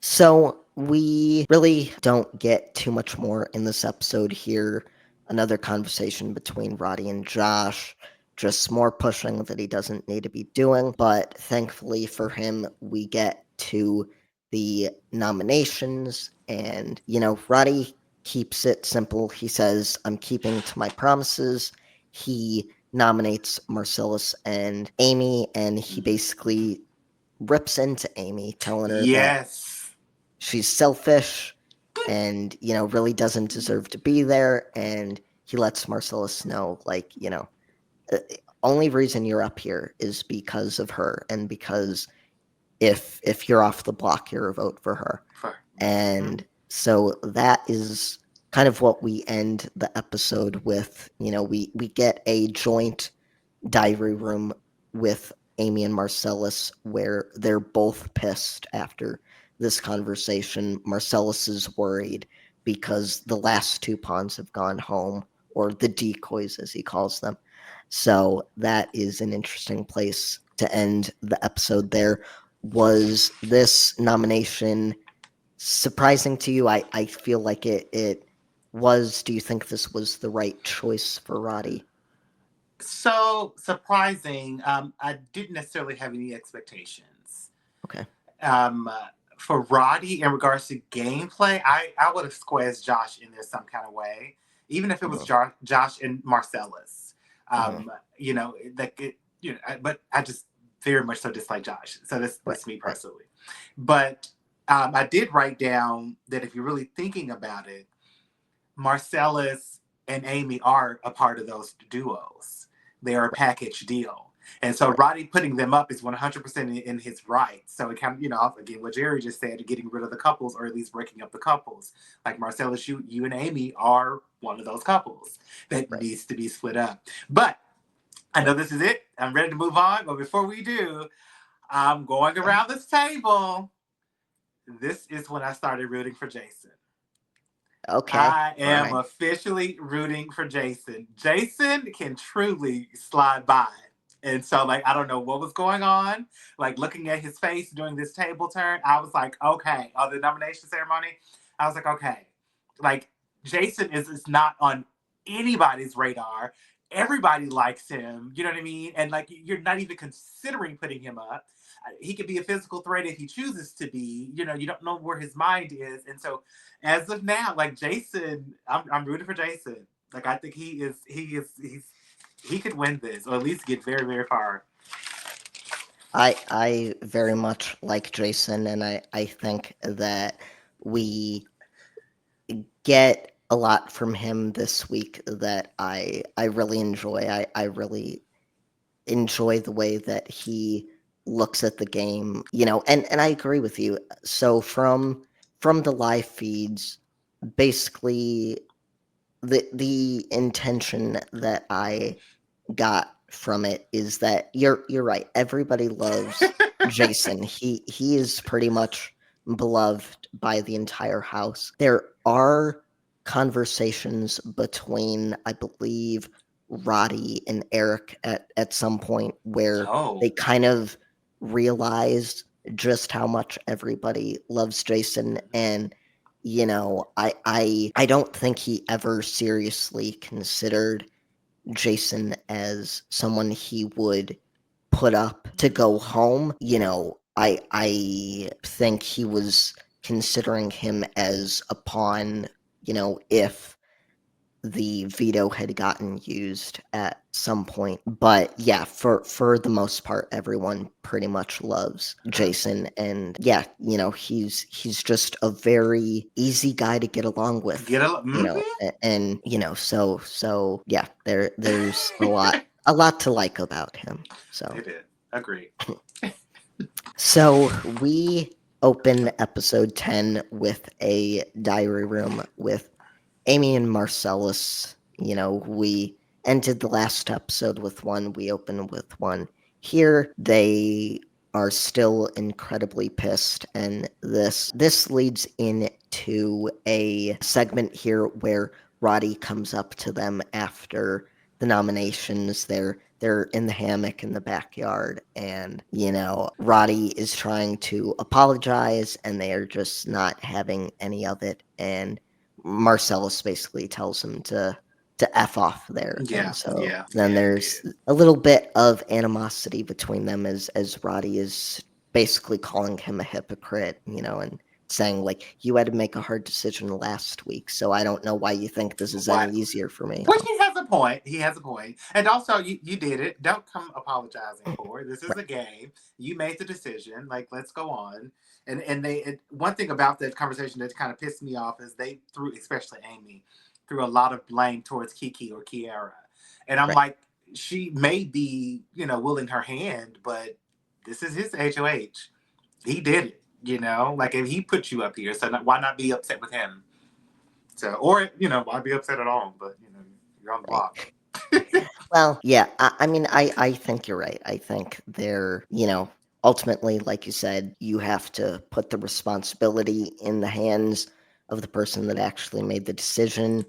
So we really don't get too much more in this episode here. Another conversation between Roddy and Josh, just more pushing that he doesn't need to be doing. But thankfully for him, we get to the nominations, and Roddy keeps it simple. He says, "I'm keeping to my promises." He nominates Marcellus and Amy, and he Mm-hmm. basically rips into Amy, telling her that Yes. she's selfish and, really doesn't deserve to be there. And he lets Marcellus know, like, only reason you're up here is because of her, and because if you're off the block, you're a vote for her. Mm-hmm. And so that is kind of what we end the episode with. We get a joint diary room with Amy and Marcellus, where they're both pissed after this conversation. Marcellus is worried because the last two pawns have gone home, or the decoys, as he calls them. So that is an interesting place to end the episode there. was this nomination surprising to you? I feel like it was. Do you think this was the right choice for Roddy? So surprising. I didn't necessarily have any expectations. Okay. Um, for Roddy, in regards to gameplay, I would have squeezed Josh in there some kind of way, even if it was Mhm, Josh and Marcellas. mhm. You know, like it, but I just very much so dislike Josh. So Right, that's me right, personally. But I did write down that if you're really thinking about it, Marcellus and Amy are a part of those duos. They are a right, package deal. And so right, Roddy putting them up is 100% in his right. So it kind of, again, what Gerry just said, getting rid of the couples or at least breaking up the couples. Like Marcellus, you and Amy are one of those couples that right. needs to be split up. But I know this is it. I'm ready to move on. But before we do, I'm going Okay. around this table. This is when I started rooting for Jason. Okay. I All am right. officially rooting for Jason. Jason can truly slide by. And so, like, I don't know what was going on. Like, looking at his face during this table turn, I was like, okay. Oh, the nomination ceremony, I was like, okay. Like, Jason is not on anybody's radar. Everybody likes him. You know what I mean? And, like, you're not even considering putting him up. He could be a physical threat if he chooses to be. You don't know where his mind is. And so, as of now, like Jason, I'm rooting for Jason. Like I think he could win this or at least get very very far. I very much like Jason, and I think that we get a lot from him this week that I really enjoy. I really enjoy the way that he looks at the game, and I agree with you. So from the live feeds, basically the intention that I got from it is that you're right. Everybody loves Jason. He is pretty much beloved by the entire house. There are conversations between, I believe, Roddy and Eric at some point where they Oh, kind of realize just how much everybody loves Jason, and I don't think he ever seriously considered Jason as someone he would put up to go home. I think he was considering him as a pawn, if the veto had gotten used at some point. But yeah, for the most part, everyone pretty much loves Jason, and yeah, he's just a very easy guy to get along with, get a mm-hmm. and so yeah, there's a lot to like about him. So It is. Agree. so we open episode 10 with a diary room with Amy and Marcellas. We ended the last episode with one, we open with one. Here, they are still incredibly pissed, and this leads into a segment here where Roddy comes up to them after the nominations. They're in the hammock in the backyard, and Roddy is trying to apologize, and they are just not having any of it. And Marcellus basically tells him to F off there. And Yeah, so yeah, then yeah. It there's did. a little bit of animosity between them as Roddy is basically calling him a hypocrite, and saying like, you had to make a hard decision last week, so I don't know why you think this is any What? easier for me. Which he has a point. He has a point. And also, you did it. Don't come apologizing for it. This is Right, a game. You made the decision. Like, let's go on. One thing about that conversation that kind of pissed me off is they threw, especially Amy, threw a lot of blame towards Kiki or Kiara. And I'm right. like, she may be, willing her hand, but this is his HOH. He did it, like if he put you up here, so why not be upset with him? So, or why be upset at all? But you're on the Right. block. Well, yeah, I mean, I think you're right. I think ultimately, like you said, you have to put the responsibility in the hands of the person that actually made the decision.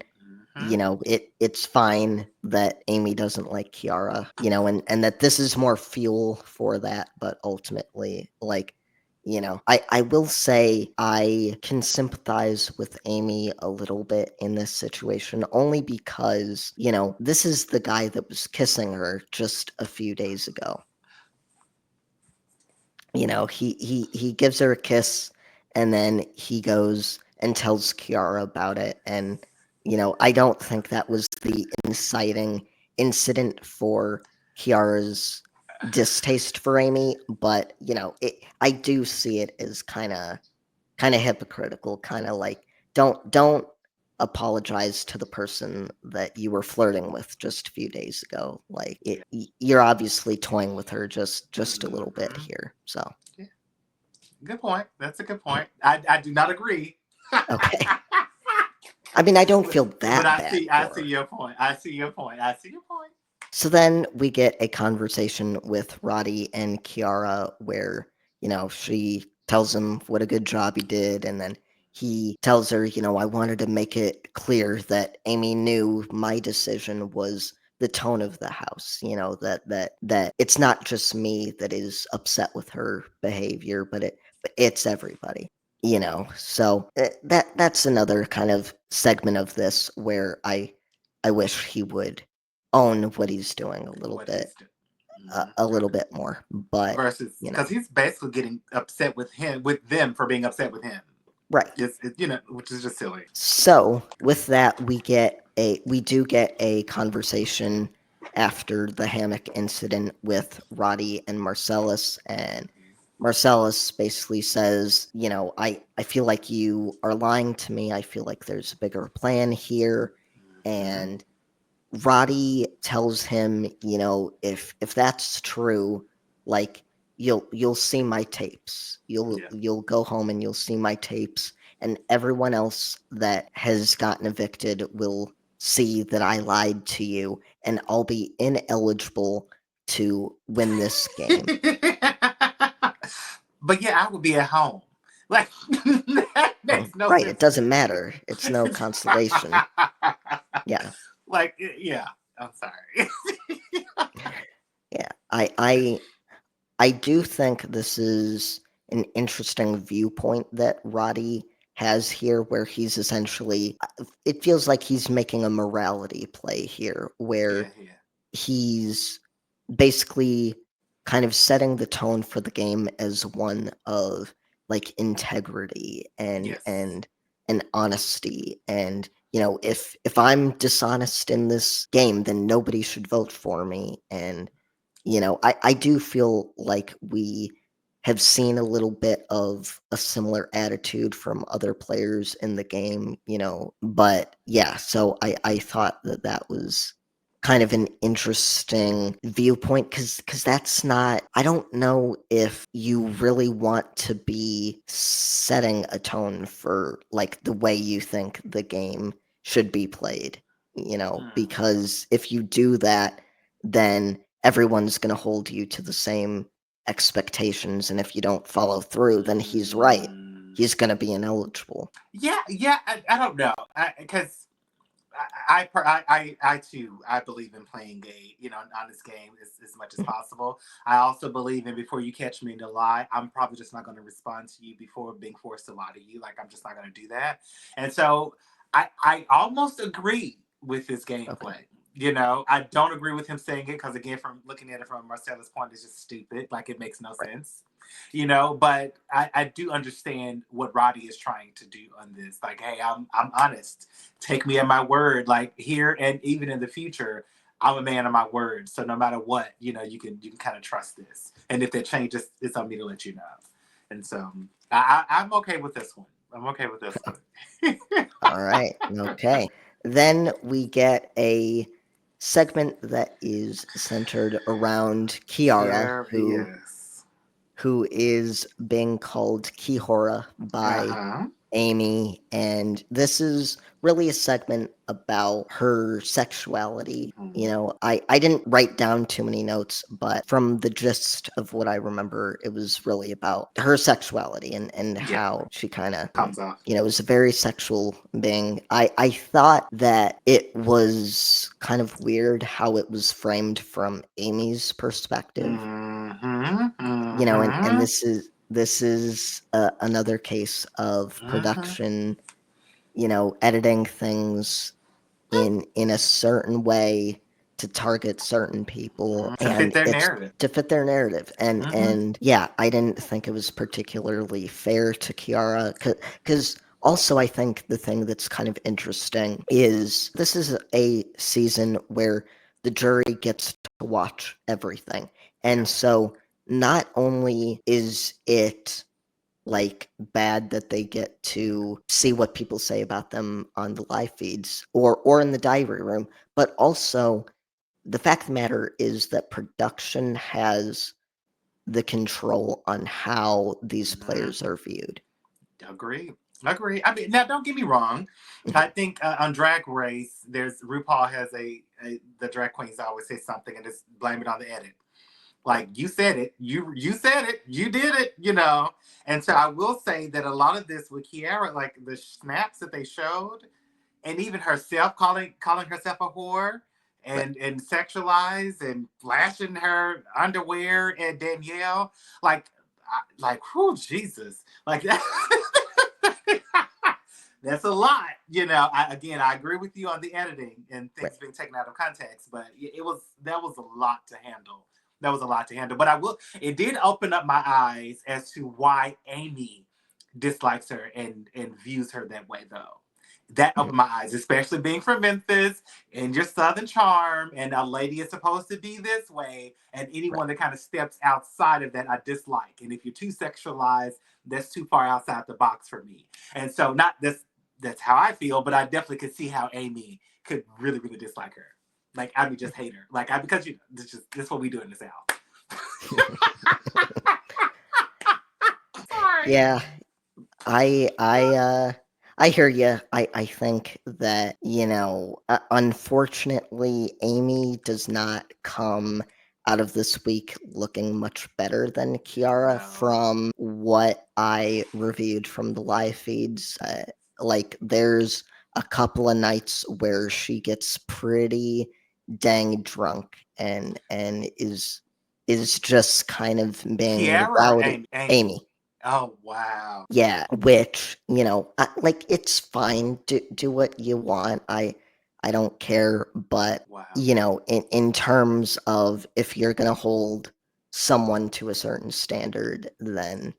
Hmm. It's fine that Amy doesn't like Kiara, and that this is more fuel for that, but ultimately, like, I will say I can sympathize with Amy a little bit in this situation only because, this is the guy that was kissing her just a few days ago. He gives her a kiss and then he goes and tells Kiara about it. And, I don't think that was the inciting incident for Kiara's distaste for Amy, but, I do see it as kind of hypocritical, kind of like don't apologize to the person that you were flirting with just a few days ago. Like you're obviously toying with her just a little bit here. So Yeah. Good point. That's a good point. I do not agree. okay. I mean, I don't feel But that bad I for see her. your point. I see your point. I see your point. So then we get a conversation with Roddy and Kiara where, she tells him what a good job he did. And then he tells her, I wanted to make it clear that Amy knew my decision was the tone of the house, that it's not just me that is upset with her behavior, but it's everybody. So that's another kind of segment of this where I wish he would own what he's doing What he's doing. a little bit more. But Versus, because he's basically getting upset with them for being upset with him. right. Which is just silly. So with that, we do get a conversation after the hammock incident with Roddy and Marcellas, and Marcellus basically says, I feel like you are lying to me. I feel like there's a bigger plan here. And Roddy tells him, if that's true, like you'll see my tapes. You'll go home and you'll see my tapes, and everyone else that has gotten evicted will see that I lied to you, and I'll be ineligible to win this game. But yeah, I would be at home. Like that makes no Right, sense. it doesn't matter. It's no consolation. Yeah. Like yeah. I'm sorry. Yeah. I do think this is an interesting viewpoint that Roddy has here, where he's essentially, it feels like he's making a morality play here, Yeah, where yeah. he's basically kind of setting the tone for the game as one of like integrity and Yes. and honesty. And if I'm dishonest in this game, then nobody should vote for me. And I do feel like we have seen a little bit of a similar attitude from other players in the game, but yeah, so I thought that was kind of an interesting viewpoint because that's not, I don't know if you really want to be setting a tone for like the way you think the game should be played, because if you do that, then everyone's going to hold you to the same expectations. And if you don't follow through, then he's right. He's going to be ineligible. Yeah, yeah. I don't know, because I too, I believe in playing on this game as much as possible. I also believe in, before you catch me in a lie, I'm probably just not going to respond to you before being forced to lie to you. Like, I'm just not going to do that. And so I almost agree with his gameplay. Okay. I don't agree with him saying it because, again, from looking at it from Marcella's point, it's just stupid. Like, it makes no Right. sense. But I do understand what Roddy is trying to do on this. Like, hey, I'm honest. Take me at my word. Like, here and even in the future, I'm a man of my word. So no matter what, you can kind of trust this. And if that changes, it's on me to let you know. And so I'm okay with this one. I'm okay with this one. All right. Okay. Then we get a segment that is centered around Kiara, Curious. who is being called Kihora Uh by huh. Amy, and this is really a segment about her sexuality. I didn't write down too many notes, but from the gist of what I remember, it was really about her sexuality and Yeah. how she kind of Comes off. was a very sexual being. I thought that it was kind of weird how it was framed from Amy's perspective. Mm-hmm. And Mm-hmm. this is this is another case of Mm-hmm. production, editing things in a certain way to target certain people To fit and their it's narrative. to fit their narrative. and Mm-hmm. and yeah, I didn't think it was particularly fair to Kiara, because also I think the thing that's kind of interesting is this is a season where the jury gets to watch everything. Yeah. And so not only is it like bad that they get to see what people say about them on the live feeds or in the diary room, but also the fact of the matter is that production has the control on how these players Mm-hmm. are viewed. Agree. Agree. I mean, now don't get me wrong. I Mhm. think on Drag Race, there's RuPaul has the drag queens always say something and just blame it on the edit. Right, Like you said it, you said it, you did it, you know. And so right, I will say that a lot of this with Kiara, like the snaps that they showed, and even herself calling herself a whore right. and sexualized and flashing her underwear at Danielle, like like whew, Jesus, like that. That's a lot, you know. I agree with you on the editing and Right. things being taken out of context, but it was that was a lot to handle. That was a lot to handle. But I will. It did open up my eyes as to why Amy dislikes her and views her that way, though. That Mhm. opened my eyes, especially being from Memphis and your Southern charm, and a lady is supposed to be this way, and Right. anyone that kind of steps outside of that, I dislike. And if you're too sexualized, that's too far outside the box for me. And so, not this. That's how I feel, but I definitely could see how Amy could really, really dislike her. Like I would just hate her. Like because this is what we do in the South. Sorry. Yeah, I hear you. I think that, unfortunately, Amy does not come out of this week looking much better than Kiara No. from what I reviewed from the live feeds. Like, there's a couple of nights where she gets pretty dang drunk and is just kind of being Kiara or rowdy. Amy? Amy. Amy. Oh wow. Yeah, which, like, it's fine. Do what you want. I don't care, but Wow. in terms of if you're gonna hold someone to a certain standard, then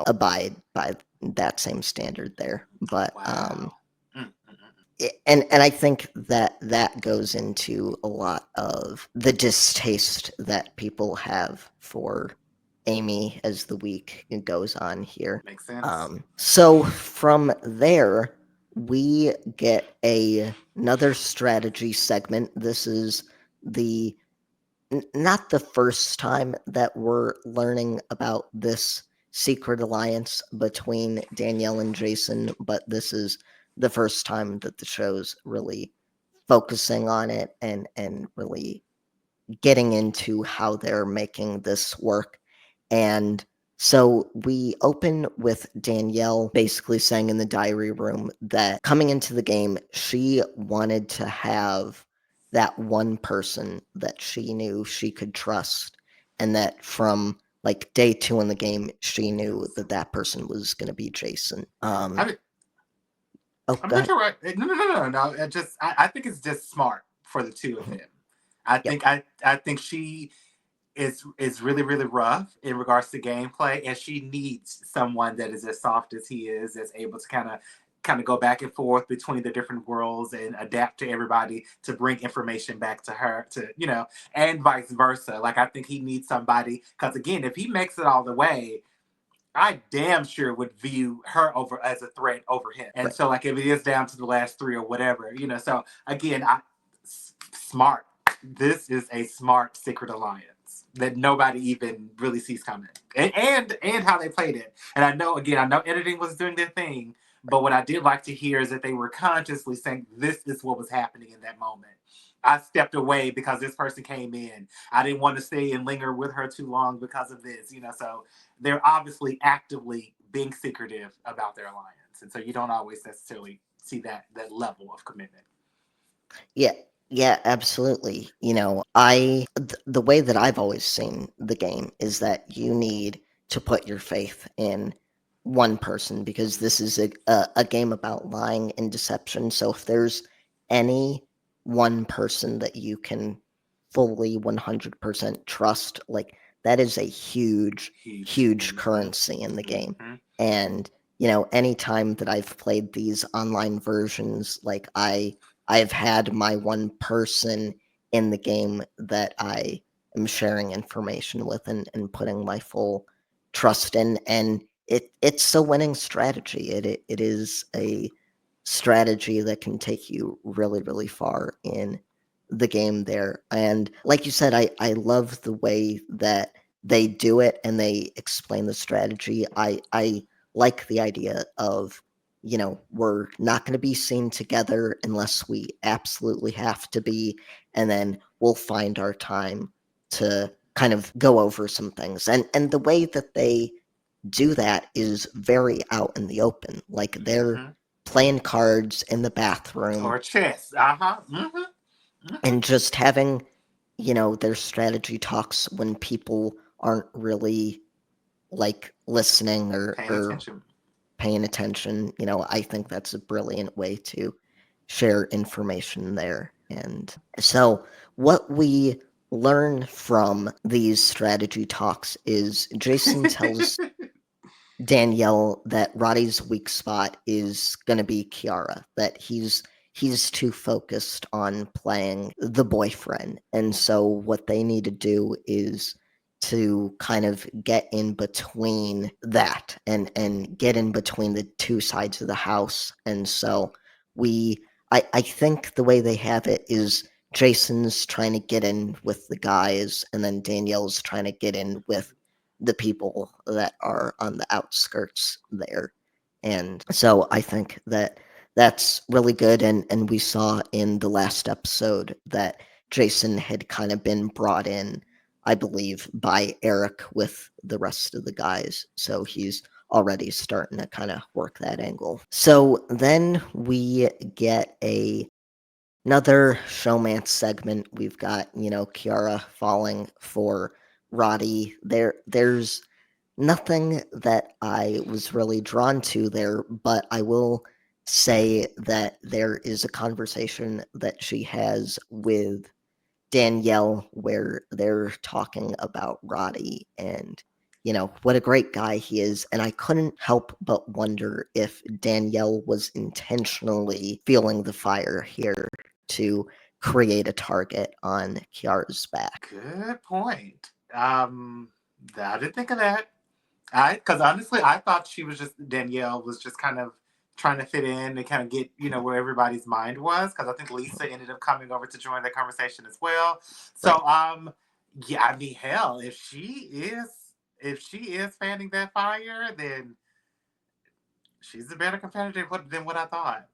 abide by that same standard there. But Wow. Mm. and I think that that goes into a lot of the distaste that people have for Amy as the week goes on here. Makes sense. So from there, we get another strategy segment. This is the not the first time that we're learning about this secret alliance between Danielle and Jason, but this is the first time that the show's really focusing on it and really getting into how they're making this work. And so we open with Danielle basically saying in the diary room that coming into the game, she wanted to have that one person that she knew she could trust, and that from like day two in the game, she knew Yes. that that person was going to be Jason. I mean, Oh, I go think ahead. you're right. No. I think it's just smart for the two of Mhm. them. I Yep. think I think she is really really rough in regards to gameplay, and she needs someone that is as soft as he is, that's able to kind of go back and forth between the different worlds and adapt to everybody to bring information back to her, to and vice versa. Like I think he needs somebody, because again, if he makes it all the way, I damn sure would view her over as a threat over him. And Right. so, like, if it is down to the last three or whatever, So again, smart. This is a smart secret alliance that nobody even really sees coming, and how they played it. And I know editing was doing their thing, but what I did like to hear is that they were consciously saying this is what was happening in that moment. I stepped away because this person came in. I didn't want to stay and linger with her too long because of this, So they're obviously actively being secretive about their alliance, and so you don't always necessarily see that level of commitment. Yeah, yeah, absolutely. The way that I've always seen the game is that you need to put your faith in one person, because this is a game about lying and deception. So if there's any one person that you can fully 100% trust, like that is a huge currency in the game. And anytime that I've played these online versions, like I've had my one person in the game that I am sharing information with, and putting my full trust in, and it's a winning strategy. It is a strategy that can take you really far in the game there. And like you said, I love the way that they do it and they explain the strategy. I like the idea of, we're not going to be seen together unless we absolutely have to be, and then we'll find our time to kind of go over some things. And the way that they do that is very out in the open. Like they're playing cards in the bathroom or chess. and just having, their strategy talks when people aren't really like listening Paying or attention. paying attention. I think that's a brilliant way to share information there. And so what we learn from these strategy talks is Jason tells Danielle that Roddy's weak spot is going to be Kiara, that he's too focused on playing the boyfriend. And so what they need to do is to kind of get in between that, and get in between the two sides of the house. And so we I think the way they have it is Jason's trying to get in with the guys, and then Danielle's trying to get in with the people that are on the outskirts there. And so I think that that's really good. And we saw in the last episode that Jason had kind of been brought in, I believe, by Eric with the rest of the guys. So he's already starting to kind of work that angle. So then we get another showmance segment. We've got, Kiara falling for Roddy. There's nothing that I was really drawn to there, but I will say that there is a conversation that she has with Danielle where they're talking about Roddy and what a great guy he is. And I couldn't help but wonder if Danielle was intentionally feeling the fire here to create a target on Kiara's back. Good point. I didn't think of that. Because honestly, I thought Danielle was just kind of trying to fit in and kind of get, where everybody's mind was. Because I think Lisa ended up coming over to join the conversation as well. So, Right. yeah, I mean, hell, if she is fanning that fire, then she's a better competitor than what I thought.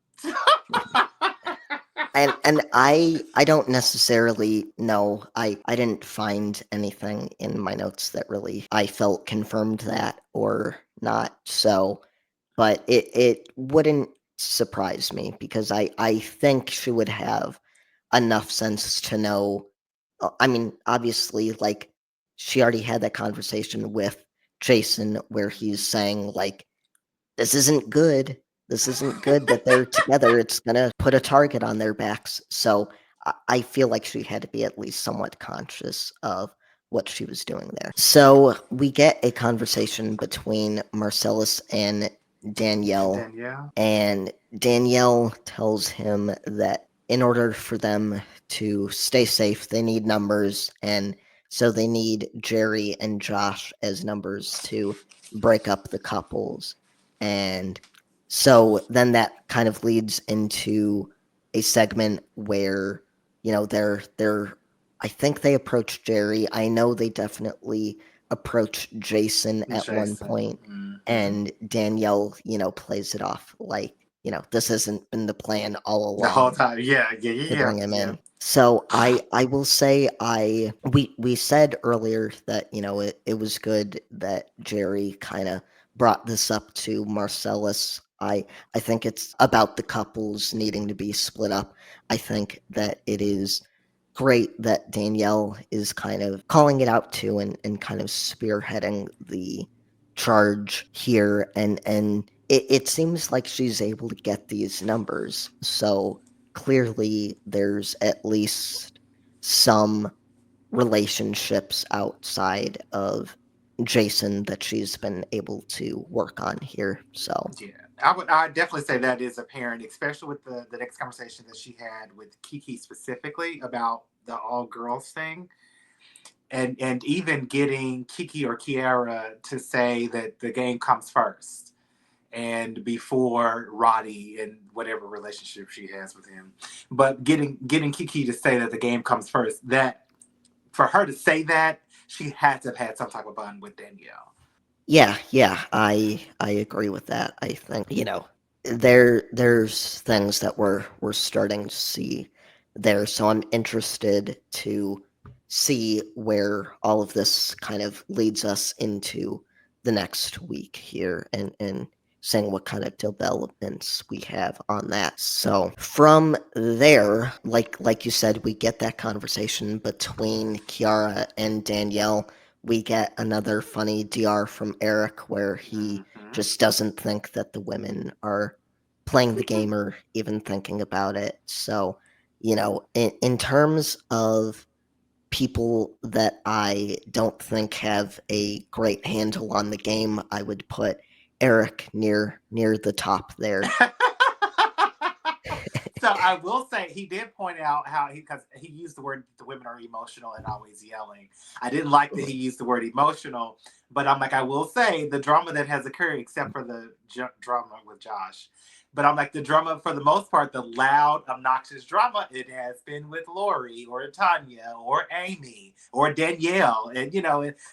And I don't necessarily know. I didn't find anything in my notes that really I felt confirmed that or not. So, but it wouldn't surprise me, because I think she would have enough sense to know. I mean, obviously, like she already had that conversation with Jason where he's saying like, this isn't good. This isn't good that they're together. It's gonna put a target on their backs. So I feel like she had to be at least somewhat conscious of what she was doing there. So we get a conversation between Marcellus and Danielle, Danielle. and Danielle tells him that in order for them to stay safe, they need numbers, and so they need Gerry and Josh as numbers to break up the couples. And so then that kind of leads into a segment where, they're I think they approach Gerry. I know they definitely approach Jason at one Jason. point, and Danielle, plays it off like, this hasn't been the plan all The whole along time. Yeah, yeah, to yeah, bring him yeah. in. So I will say we said earlier that it was good that Gerry kind of brought this up to Marcellus. I think it's about the couples needing to be split up. I think that it is great that Danielle is kind of calling it out too, and kind of spearheading the charge here, and it seems like she's able to get these numbers. So clearly, there's at least some relationships outside of Jason that she's been able to work on here. So Yeah, I definitely say that is apparent, especially with the next conversation that she had with Kiki specifically about the all girls thing, and even getting Kiki or Kiara to say that the game comes first and before Roddy and whatever relationship she has with him, but getting Kiki to say that the game comes first, that for her to say that, she had to have had some type of bond with Danielle. yeah, yeah, I agree with that. I think, there's things that we're starting to see there. So I'm interested to see where all of this kind of leads us into the next week here, and seeing what kind of developments we have on that. So from there, like you said, we get that conversation between Kiara and Danielle. We get another funny DR from Eric where he Mm-hmm. just doesn't think that the women are playing the game or even thinking about it. So, in terms of people that I don't think have a great handle on the game, I would put Eric near the top there. So I will say he did point out how because he used the word the women are emotional and always yelling. I didn't like that he used the word emotional, but I'm like I will say the drama that has occurred, except for the drama with Josh. But I'm like the drama for the most part, the loud, obnoxious drama, it has been with Lori or Tanya or Amy or Danielle, and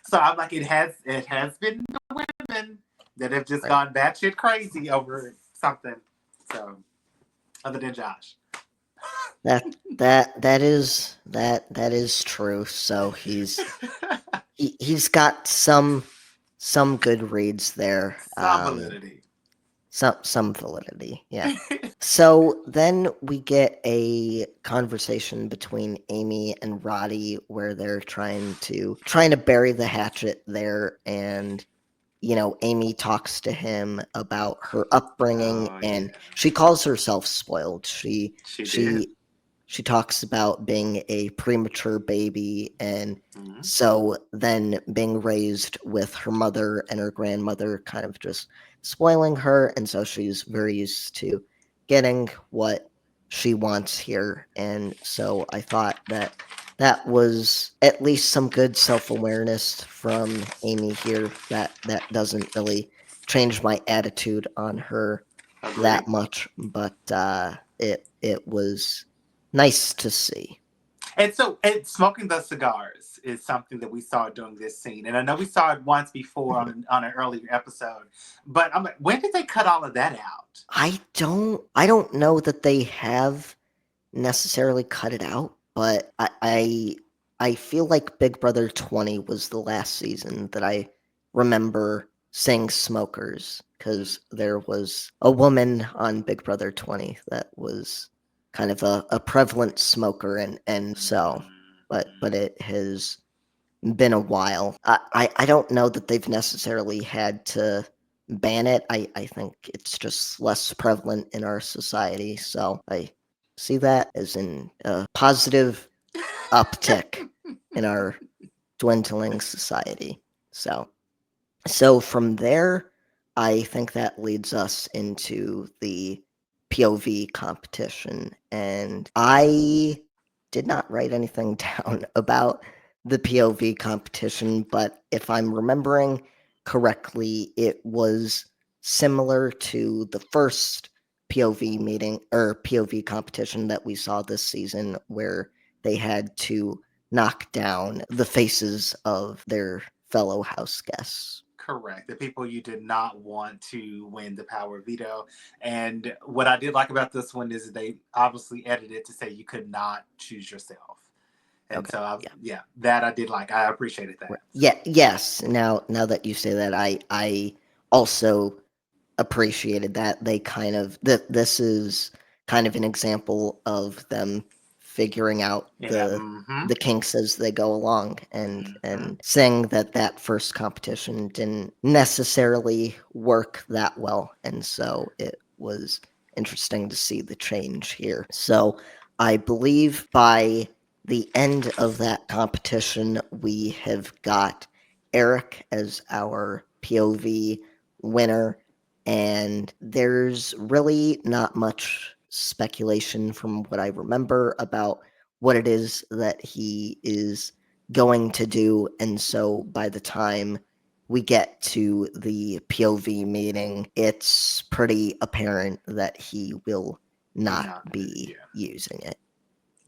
so I'm like it has been the women that have just Right. gone batshit crazy over something. So other than Josh. That is true. So he's got some good reads there. Some validity. Some validity. Yeah. So then we get a conversation between Amy and Roddy where they're trying to bury the hatchet there, and Amy talks to him about her upbringing, Oh and yeah, she calls herself spoiled. She she did. she she talks about being a premature baby, and Mm-hmm. so then being raised with her mother and her grandmother kind of just spoiling her, and so she's very used to getting what she wants here. And so I thought that was at least some good self-awareness from Amy here. That doesn't really change my attitude on her Agree. that much, but it was nice to see. And smoking the cigars is something that we saw during this scene, and I know we saw it once before on an earlier episode. But I'm like, when did they cut all of that out? I don't know that they have necessarily cut it out, but I feel like Big Brother 20 was the last season that I remember seeing smokers, because there was a woman on Big Brother 20 that was kind of a prevalent smoker, and so but Mm-hmm. it has been a while. I don't know that they've necessarily had to ban it. I think it's just less prevalent in our society. So I see that as in a positive uptick in our dwindling society. So from there, I think that leads us into the POV competition. And I did not write anything down about the POV competition, but if I'm remembering correctly, it was similar to the first POV meeting or POV competition that we saw this season, where they had to knock down the faces of their fellow house guests. Correct. The people you did not want to win the power veto. And what I did like about this one is they obviously edited to say you could not choose yourself. And Okay. so, Yeah. yeah, that I did like. I appreciated Right. that. So, Yeah. Yes. Now that you say that, I also appreciated that they kind of this is kind of an example of them figuring out Yeah. the kinks as they go along, Mm-hmm. and saying that that first competition didn't necessarily work that well, and so it was interesting to see the change here. So I believe by the end of that competition, we have got Eric as our POV winner, and there's really not much speculation from what I remember about what it is that he is going to do. And so by the time we get to the POV meeting, it's pretty apparent that he will not be using it.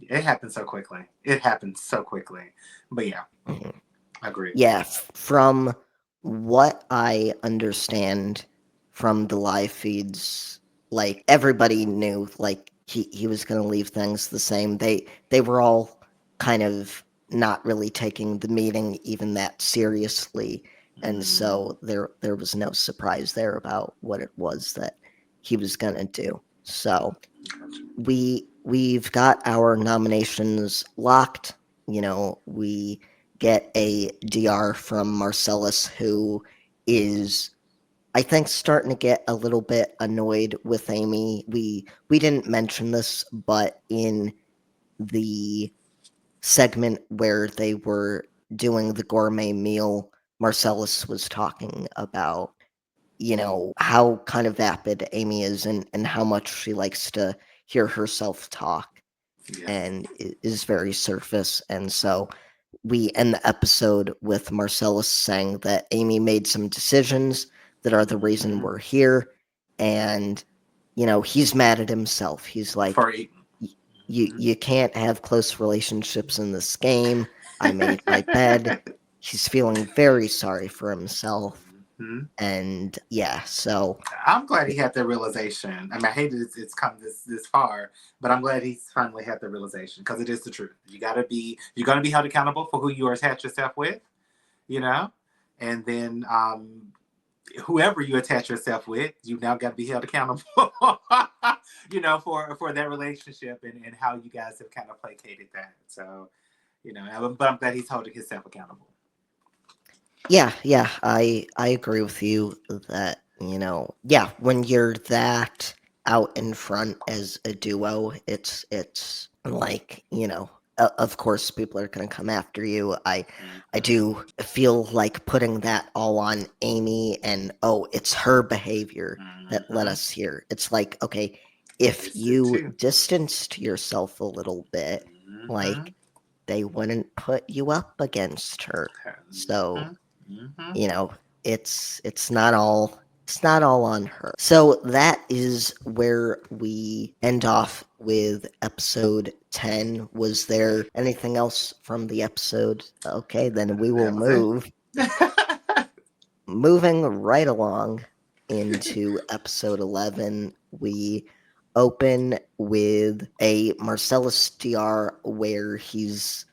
It happened so quickly. It happened so quickly. But yeah, Mhm. agreed. Yeah, from what I understand from the live feeds, like everybody knew like he was going to leave things the same. They were all kind of not really taking the meeting even that seriously, and so there was no surprise there about what it was that he was going to do. So we've got our nominations locked. You know, we get a DR from Marcellas, who is, I think, starting to get a little bit annoyed with Amy. We didn't mention this, but in the segment where they were doing the gourmet meal, Marcellus was talking about, you know, how kind of vapid Amy is, and how much she likes to hear herself talk, and is very surface. And so we end the episode with Marcellus saying that Amy made some decisions that are the reason we're here. And, you know, he's mad at himself. He's like, you can't have close relationships in this game. I made my bed. He's feeling very sorry for himself. And yeah, so I'm glad he had the realization. I mean, I hate it's come this far, but I'm glad he's finally had the realization, because it is the truth. You're gonna be held accountable for who you attach yourself with, you know, and then whoever you attach yourself with, you now got to be held accountable, you know, for that relationship, and how you guys have kind of placated that. So, you know, but I'm glad he's holding himself accountable. yeah, I agree with you that, you know, yeah, when you're that out in front as a duo, it's like, you know, of course people are going to come after you. I do feel like putting that all on Amy, and oh, it's her behavior that led us here. It's like, okay, if you distanced yourself a little bit, like, they wouldn't put you up against her. So, you know, it's not all on her. So that is where we end off with episode 10. Was there anything else from the episode? Okay, then we will move. Moving right along into episode 11, we open with a Marcellus DR where he's,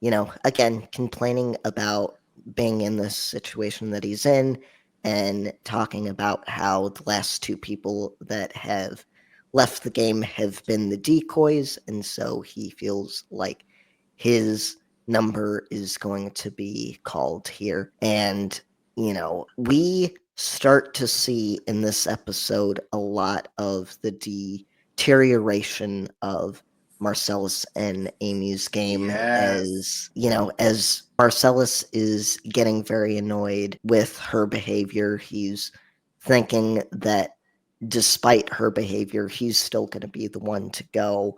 you know, again, complaining about being in this situation that he's in, and talking about how the last two people that have left the game have been the decoys, and so he feels like his number is going to be called here. And, you know, we start to see in this episode a lot of the deterioration of Marcellus and Amy's game, as, you know, as Marcellus is getting very annoyed with her behavior. He's thinking that despite her behavior, he's still going to be the one to go.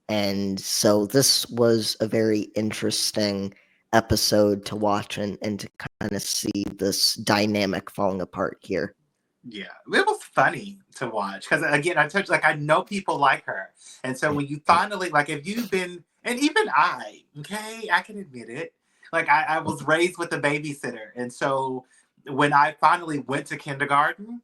And so this was a very interesting episode to watch, and to kind of see this dynamic falling apart here. Yeah, it was funny to watch, because again, I told you, like, I know people like her, and so when you finally, like, if you've been, and even I, okay, I can admit it, like, I was raised with a babysitter, and so when I finally went to kindergarten,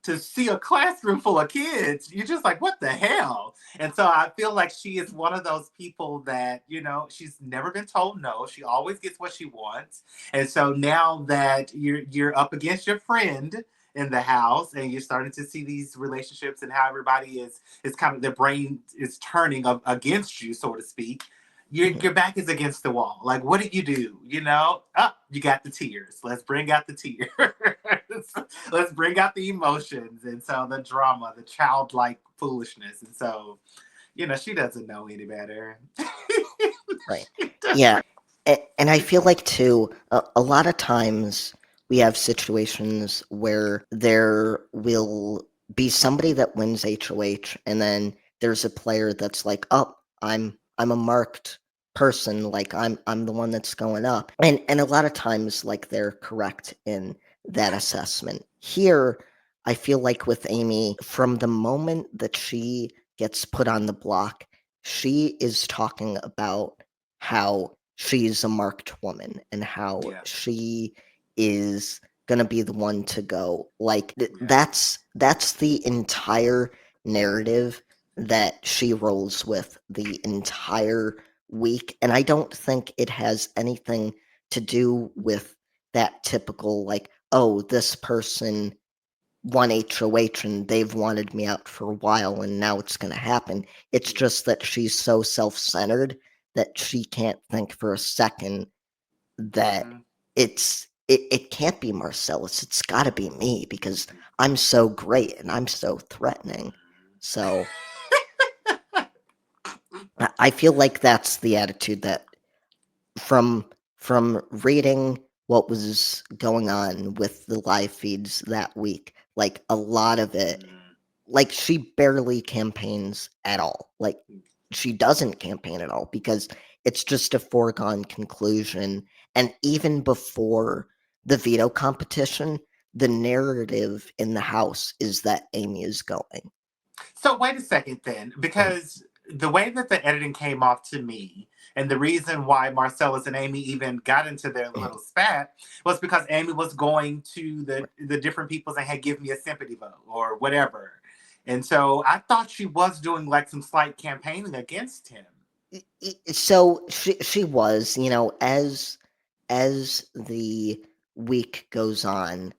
to see a classroom full of kids, you're just like, what the hell? And so I feel like she is one of those people that, you know, she's never been told no. She always gets what she wants. And so now that you're up against your friend, in the house, and you're starting to see these relationships and how everybody is kind of their brain is turning against you, so to speak. Your back is against the wall. Like, what do? You know, you got the tears. Let's bring out the tears. Let's bring out the emotions, and so the drama, the childlike foolishness, and so she doesn't know any better. Right. Yeah. And I feel like, too, a lot of times we have situations where there will be somebody that wins HOH, and then there's a player that's like, oh, I'm a marked person, like I'm the one that's going up. And a lot of times, like, they're correct in that assessment. Here, I feel like with Amy, from the moment that she gets put on the block, she is talking about how she's a marked woman and how Yeah. she is gonna be the one to go. Like Yeah. that's the entire narrative that she rolls with the entire week, and I don't think it has anything to do with that typical, like, oh, this person won HOH and they've wanted me out for a while and now it's going to happen. It's just that she's so self-centered that she can't think for a second that Mhm. it can't be Marcellus. It's got to be me because I'm so great and I'm so threatening. So I feel like that's the attitude that from reading what was going on with the live feeds that week, like a lot of it, like she barely campaigns at all. Like she doesn't campaign at all because it's just a foregone conclusion. And even before the veto competition, the narrative in the House is that Amy is going. So wait a second then, because the way that the editing came off to me, and the reason why Marcellus and Amy even got into their little spat was because Amy was going to the different peoples and had given me a sympathy vote or whatever. And so I thought she was doing like some slight campaigning against him. So she was, as the week goes on,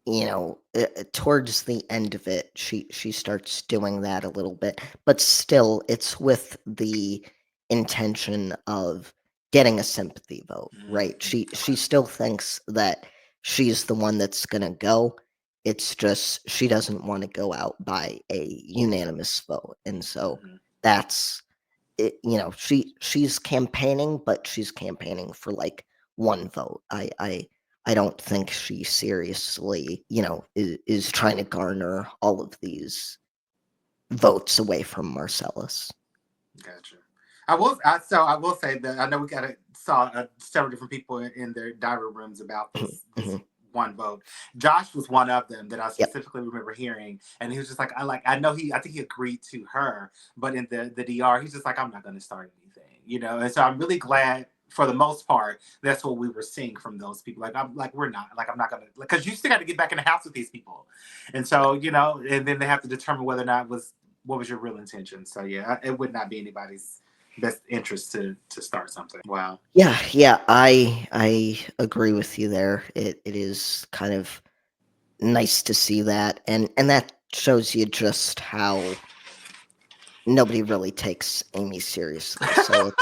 towards the end of it, she starts doing that a little bit, but still, it's with the intention of getting a sympathy vote, right? She still thinks that she's the one that's gonna go. It's just she doesn't want to go out by a unanimous vote, and so that's it. She's campaigning, but she's campaigning for like one vote. I don't think she seriously, is trying to garner all of these votes away from Marcellus. Gotcha. I will say that I know we saw several different people in their diary rooms about this Mhm. one vote. Josh was one of them that I Yep. specifically remember hearing, and he was just like, I know I think he agreed to her, but in the DR, he's just like, I'm not going to start anything, And so I'm really glad. For the most part, that's what we were seeing from those people. Like we're not. Like I'm not gonna. Because you still got to get back in the house with these people, and so and then they have to determine whether or not what was your real intention. So yeah, it would not be anybody's best interest to start something. Wow. Yeah, I agree with you there. It is kind of nice to see that, and that shows you just how nobody really takes Amy seriously. So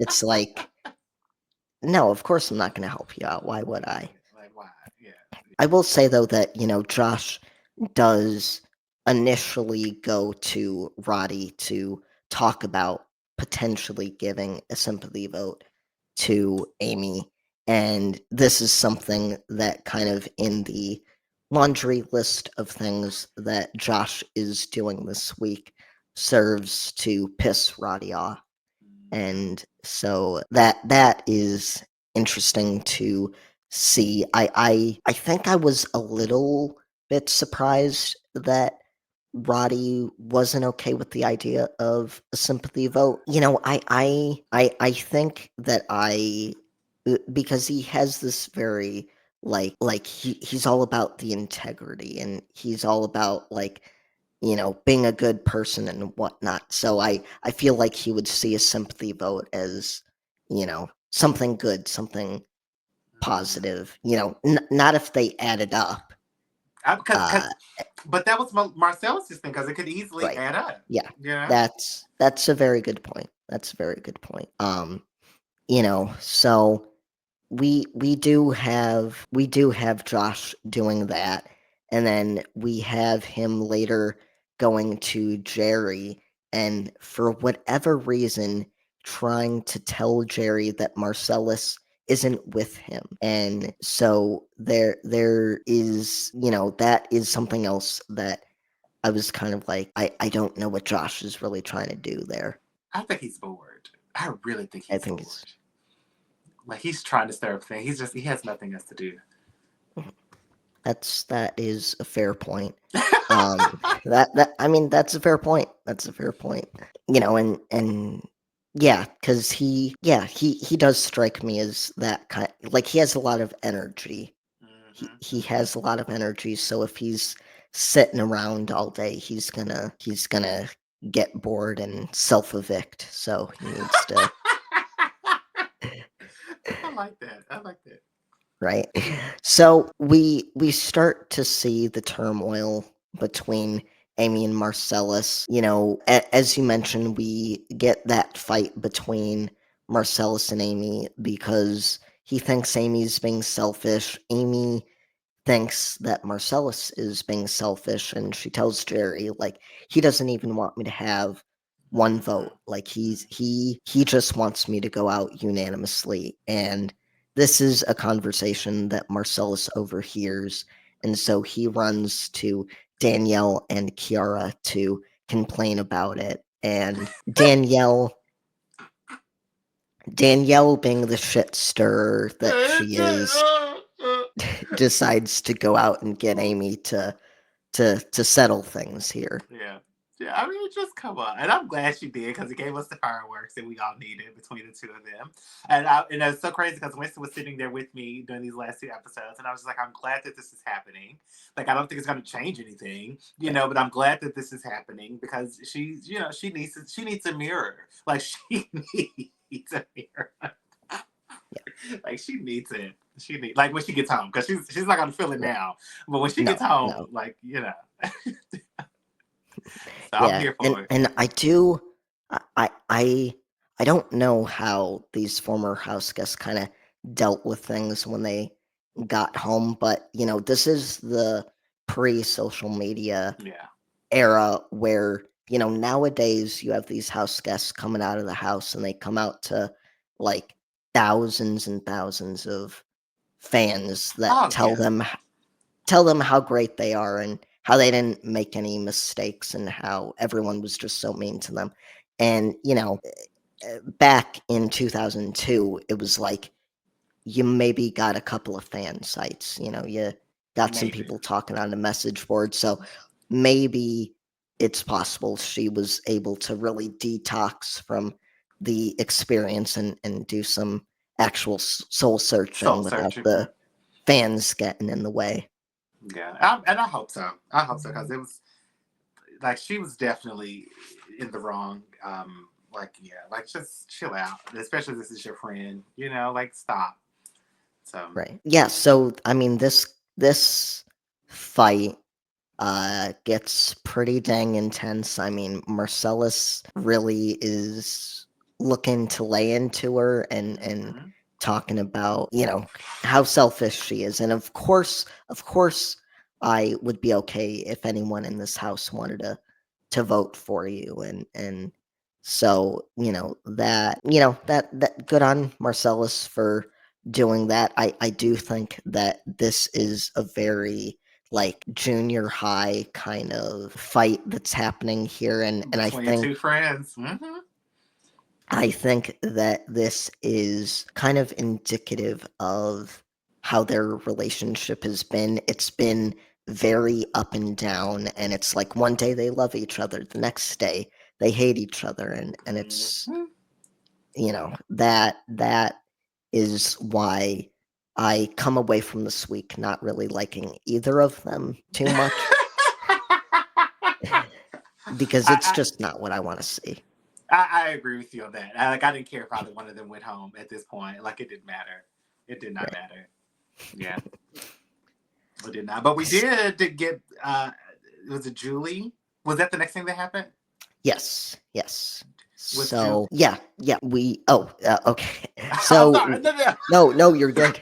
it's like, no, of course I'm not going to help you out. Why would I? Like why? Yeah. I will say though that, Josh does initially go to Roddy to talk about potentially giving a sympathy vote to Amy. And this is something that kind of in the laundry list of things that Josh is doing this week serves to piss Roddy off. And so that is interesting to see. I think I was a little bit surprised that Roddy wasn't okay with the idea of a sympathy vote. I think that because he has this very like he's all about the integrity and he's all about like being a good person and whatnot. So I feel like he would see a sympathy vote as something good, something positive. Not if they added up. Uh, But that was Marcellus's thing because it could easily right. add up. Yeah. Yeah. That's a very good point. That's a very good point. So we do have Josh doing that, and then we have him later going to Gerry, and for whatever reason trying to tell Gerry that Marcellus isn't with him. And so there is, that is something else that I was kind of like, I don't know what Josh is really trying to do there. I think he's bored. I really think I he's think it's bored. Like he's trying to stir up things. He has nothing else to do. that is a fair point. That I mean, that's a fair point. That's a fair point. And yeah, because he does strike me as that kind. Like he has a lot of energy. He has a lot of energy. So if he's sitting around all day, he's gonna get bored and self evict. So he needs to. I like that. I like that. Right? So we start to see the turmoil between Amy and Marcellus. As you mentioned, we get that fight between Marcellus and Amy because he thinks Amy's being selfish. Amy thinks that Marcellus is being selfish, and she tells Gerry like he doesn't even want me to have one vote. Like he just wants me to go out unanimously. And this is a conversation that Marcellus overhears, and so he runs to Danielle and Kiara to complain about it. And Danielle, being the shit stirrer that she is, decides to go out and get Amy to settle things here. Yeah. Yeah, I mean, just come on, and I'm glad she did because it gave us the fireworks that we all needed between the two of them. And it's so crazy because Winston was sitting there with me during these last two episodes, and I was just like, I'm glad that this is happening. Like, I don't think it's going to change anything, but I'm glad that this is happening because she needs a mirror. Like she needs a mirror. Like she needs it. She needs like when she gets home because she's not gonna feel it now, but when she No, gets home, no. like. So I'm Yeah, here and for it. and I do I don't know how these former house guests kind of dealt with things when they got home, but this is the pre-social media Yeah. era where, nowadays you have these house guests coming out of the house and they come out to like thousands and thousands of fans that Oh tell yeah. them how great they are and how they didn't make any mistakes and how everyone was just so mean to them. And, back in 2002, it was like you maybe got a couple of fan sites, you got some Maybe. people talking on the message board. So maybe it's possible she was able to really detox from the experience and do some actual soul Soul searching without searching. the fans getting in the way. Yeah, and I hope so. I hope so because it was like she was definitely in the wrong. Like yeah, like just chill out. Especially if this is your friend. Like stop. So Right. Yeah, so I mean this fight gets pretty dang intense. I mean, Marcellus really is looking to lay into her and mhm. talking about, how selfish she is. And of course I would be okay if anyone in this house wanted to vote for you. And so, that good on Marcellus for doing that. I do think that this is a very like junior high kind of fight that's happening here, and I Between think two friends. Mm-hmm. that this is kind of indicative of how their relationship has been. It's been very up and down, and it's like one day they love each other, the next day they hate each other, and it's Mm-hmm. that is why I come away from this week not really liking either of them too much because it's I, just not what I want to see. I agree with you on that. I didn't care if either one of them went home at this point. Like it didn't matter. It did not Right. matter. Yeah. We did not, but we did get. Was it Julie? Was that the next thing that happened? Yes. Was Julie? So yeah. We. Oh, okay. I'm sorry. So no, you're good.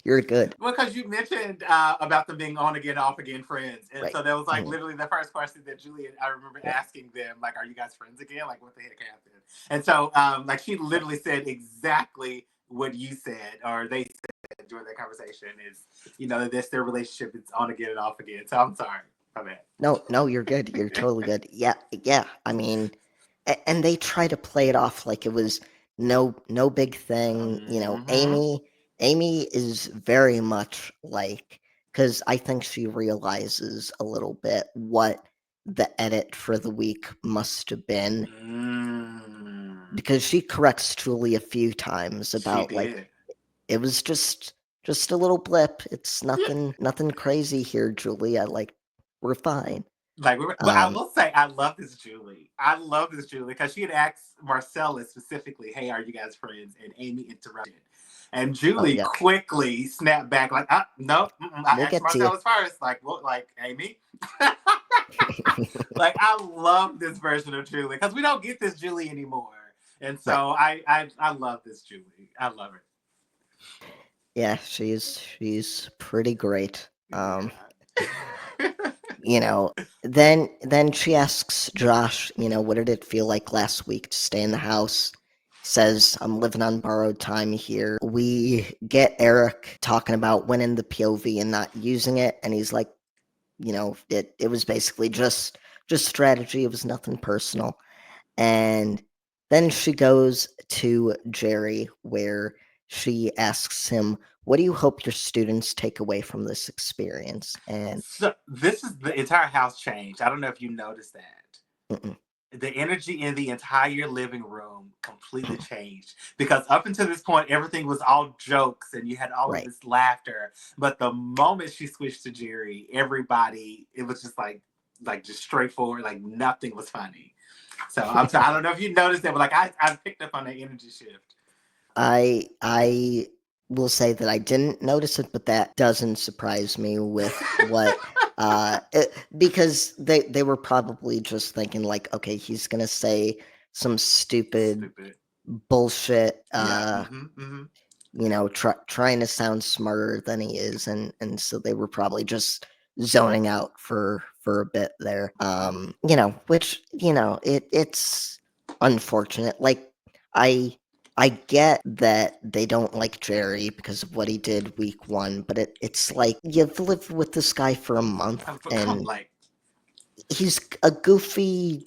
You're good. Because you mentioned about them being on again, off again friends, and Right. so that was like Mhm. literally the first question that Julie. I remember Yeah. asking them, like, "Are you guys friends again? Like, what the heck happened?" And so, like, she literally said exactly what you said, or they said during that conversation is, that's their relationship. It's on again and off again. So I'm sorry. My bad. No, you're good. You're totally good. Yeah. I mean, and they try to play it off like it was no big thing. Mm-hmm. Amy is very much like, because I think she realizes a little bit what the edit for the week must have been, Mm. because she corrects Julie a few times She about like did. it was just a little blip. It's nothing crazy here, Julie. We're fine. Like, but I Um, will say, I love this Julie. I love this Julie because she had asked Marcellus specifically, "Hey, are you guys friends?" And Amy interrupted, and oh Julie yeah, quickly snapped back, like, "No, I we'll asked get to you. Marcellus first." Like, what? Like Amy? Like, I love this version of Julie because we don't get this Julie anymore, and Right. so I love this Julie. I love her. Yeah, she's pretty great. Yeah. You know, then she asks Josh, what did it feel like last week to stay in the house? Says, I'm living on borrowed time here. We get Eric talking about winning the POV and not using it, and he's like, it was basically just strategy. It was nothing personal. And then she goes to Gerry, where she asks him, what do you hope your students take away from this experience? And So this is the entire house changed. I don't know if you noticed that. mm-mm, The energy in the entire living room completely changed because up until this point everything was all jokes and you had all of right. this laughter, but the moment she switched to Gerry, everybody, it was just like just straightforward, like nothing was funny. So I don't know if you noticed that, but like I picked up on the energy shift. I will say that I didn't notice it, but that doesn't surprise me with what because they were probably just thinking like, okay, he's gonna say some stupid Stupid. bullshit, Yeah. Mm-hmm. trying to sound smarter than he is, and so they were probably just zoning out for a bit there. Which it's unfortunate. Like I I get that they don't like Gerry because of what he did week one, but it's like you've lived with this guy for a month Come and he's a goofy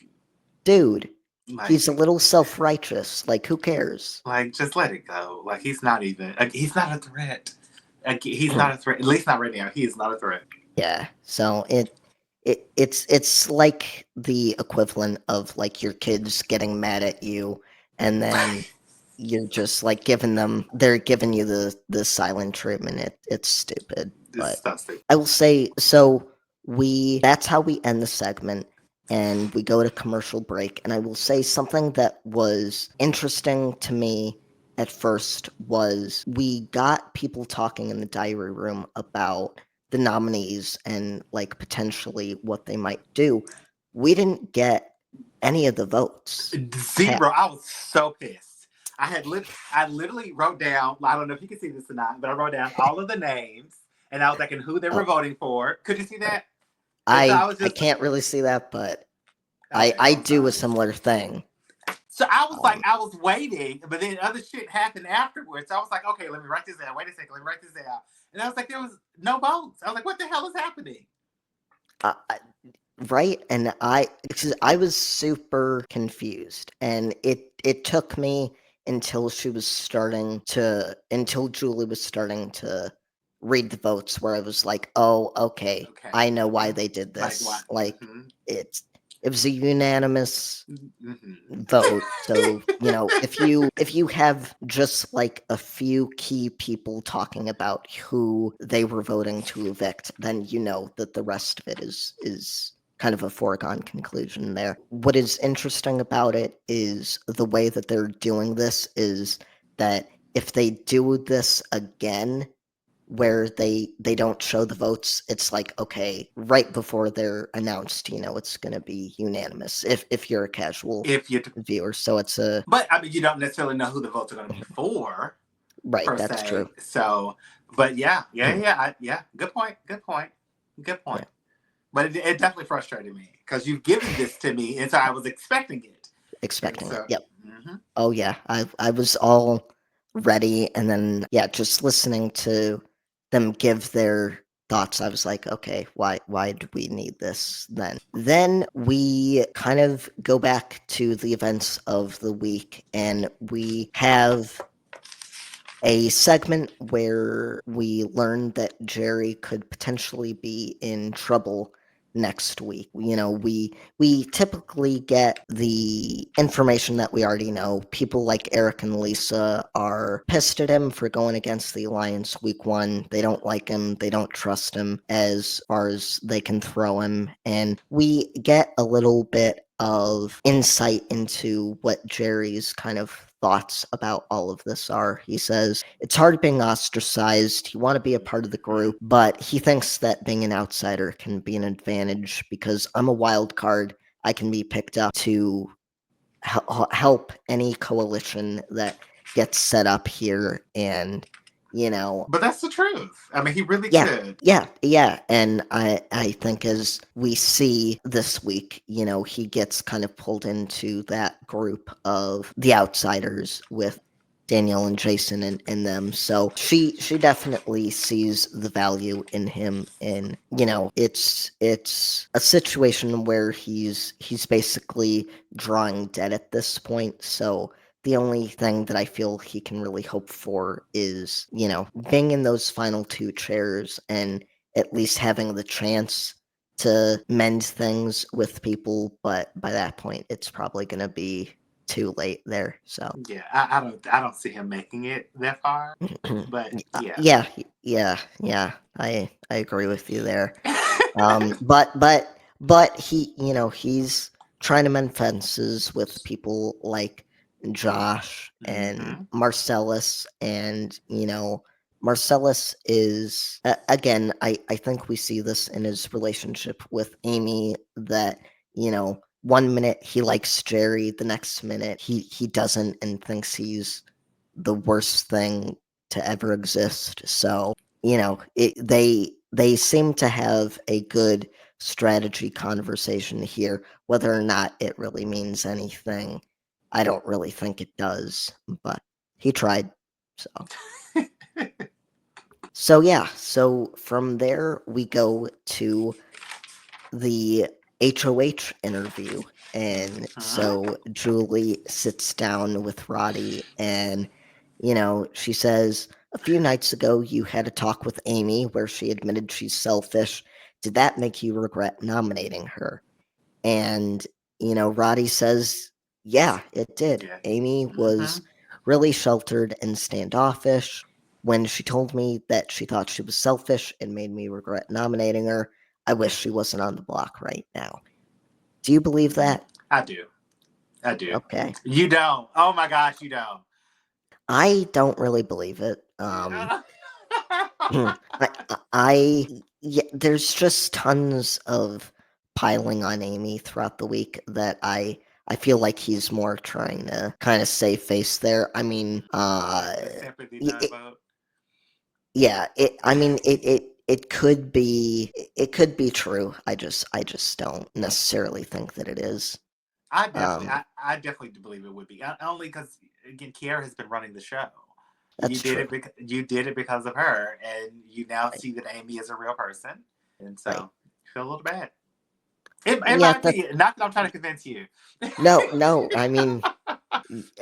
dude. like He's a little self-righteous. Like, who cares? Like, just let it go. Like, he's not even. He's not a threat. He's not a threat. At least not right now. He is not a threat. Yeah. So it's like the equivalent of like your kids getting mad at you and then you're just like they're giving you the silent treatment. It's stupid. This But stuff's stupid. I will say, so that's how we end the segment and we go to commercial break. And I will say something that was interesting to me at first was we got people talking in the diary room about the nominees and like potentially what they might do. We didn't get any of the votes. Zero. I was so pissed. I literally wrote down. I don't know if you can see this or not, but I wrote down all of the names, and I was like, and who they were Oh, voting for. Could you see right. that? And so I I was I just can't really see that, but I okay. Well, I I'm do a sorry. similar thing. So I was like, Um, I was waiting, but then other shit happened afterwards. So I was like, okay, let me write this down. Wait a second, let me write this down. And I was like, there was no votes. I was like, what the hell is happening? I, right, and I was super confused, and it took me until Julie was starting to read the votes, where I was like, oh, okay, Okay. I know why they did Like what? this. Like Mm-hmm. it was a unanimous Mm-hmm. vote. So, if you have just like a few key people talking about who they were voting to evict, then you know that the rest of it is kind of a foregone conclusion there. What is interesting about it is the way that they're doing this is that if they do this again, where they don't show the votes. It's like, okay, right before they're announced, it's going to be unanimous if you're a casual If you, viewer. So it's a but I mean, you don't necessarily know who the votes are going to be for, right. per That's true. se. So, but yeah. Good point. Good point. Good Yeah, point. But it definitely frustrated me because you've given this to me, and so I was expecting it, and expecting it. so. Yep. Mhm. Oh yeah, I was all ready, and then yeah, just listening to them give their thoughts, I was like, okay, why do we need this then? Then we kind of go back to the events of the week, and we have a segment where we learned that Gerry could potentially be in trouble next week. We typically get the information that we already know. People like Eric and Lisa are pissed at him for going against the Alliance week 1. They don't like him, they don't trust him as far as they can throw him, and we get a little bit of insight into what Gerry's kind of thoughts about all of this are. He says, it's hard being ostracized. You want to be a part of the group, but he thinks that being an outsider can be an advantage because I'm a wild card. I can be picked up to help any coalition that gets set up here. And, But that's the truth. I mean, he really yeah, could. yeah, and I think as we see this week, he gets kind of pulled into that group of the outsiders with Danielle and Jason and them. So she definitely sees the value in him, and it's a situation where he's basically drawing dead at this point. So the only thing that I feel he can really hope for is, being in those final 2 chairs and at least having the chance to mend things with people, but by that point, it's probably going to be too late there. So, Yeah, I don't see him making it that far. But yeah. yeah, yeah, I agree with you there. But he, he's trying to mend fences with people like Josh and Hmm. Marcellus, and Marcellus is again. I think we see this in his relationship with Amy that 1 minute he likes Gerry, the next minute he doesn't and thinks he's the worst thing to ever exist. So they seem to have a good strategy conversation here. Whether or not it really means anything, I don't really think it does, but he tried. So yeah, so from there we go to the HOH interview. And Hmm. so Julie sits down with Roddy, and, she says, a few nights ago, you had a talk with Amy where she admitted she's selfish. Did that make you regret nominating her? And, Roddy says, yeah, it did. Yeah. Amy Hmm. was really sheltered and standoffish. When she told me that she thought she was selfish, it made me regret nominating her. I wish she wasn't on the block right now. Do you believe that? I do. I do. Okay. You don't. Oh my gosh, you don't. I don't really believe it. Yeah. I, yeah, there's just tons of piling on Amy throughout the week that I feel like he's more trying to kind of save face there. I mean, The sympathy y- not it, vote. yeah, I mean, it could be true. I just don't necessarily think that it is. I definitely, Um, I definitely do believe it would be. Only because again, Kiara has been running the show. You that's did true, it. You did it because of her, and you now right? see that Amy is a real person, and Right. so you feel a little bad. In Yeah, my opinion, not that I'm trying to convince you. no, no. I mean,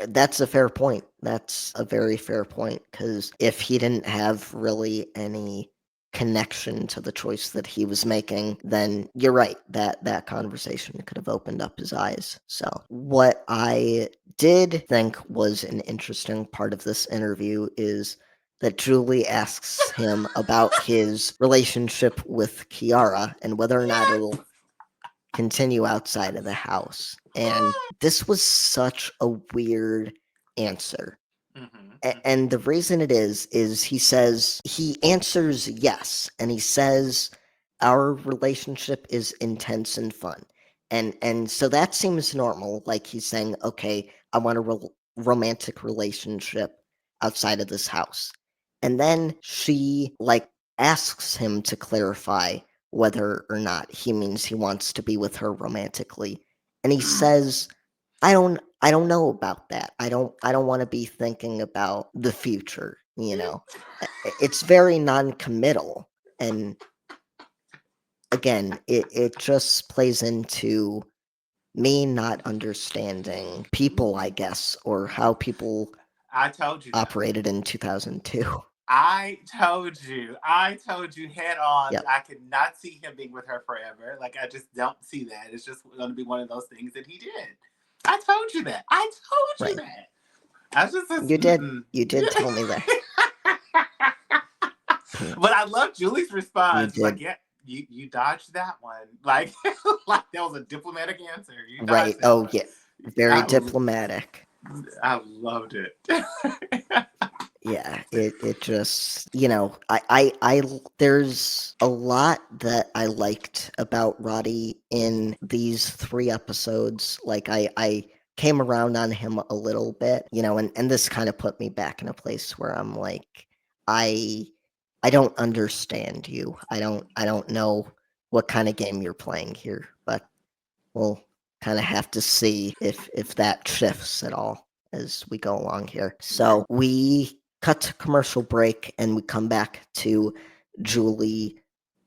that's a fair point. That's a very fair point because if he didn't have really any connection to the choice that he was making, then you're right, that conversation could have opened up his eyes. So, what I did think was an interesting part of this interview is that Julie asks him about his relationship with Kiara and whether or not Yes. it'll continue outside of the house. And this was such a weird answer And the reason it is he says he answers yes, and he says our relationship is intense and fun, and so that seems normal. Like he's saying, okay, I want a romantic relationship outside of this house, and then she like asks him to clarify whether or not he means he wants to be with her romantically, and he says, I don't know about that. I don't want to be thinking about the future, you know. It's very non-committal, and again, it just plays into me not understanding people, I guess, or how people I told you that. operated in 2002. I told you head on that Yep. I could not see him being with her forever. Like I just don't see that. It's just going to be one of those things that he did. I told you that. I told you Right. that. I was just You did. mm-mm. You did tell me that. But I love Julie's You response. Like, did. yeah, you dodged that one. Like, like that was a diplomatic answer. You Right. dodged that Oh, one. yeah. Very diplomatic. I loved it. Yeah, it just, there's a lot that I liked about Roddy in these 3 episodes. Like I came around on him a little bit, and this kind of put me back in a place where I'm like, I I don't understand you. I don't know what kind of game you're playing here, but we'll kind of have to see if that shifts at all as we go along here. So we cut to commercial break and we come back to Julie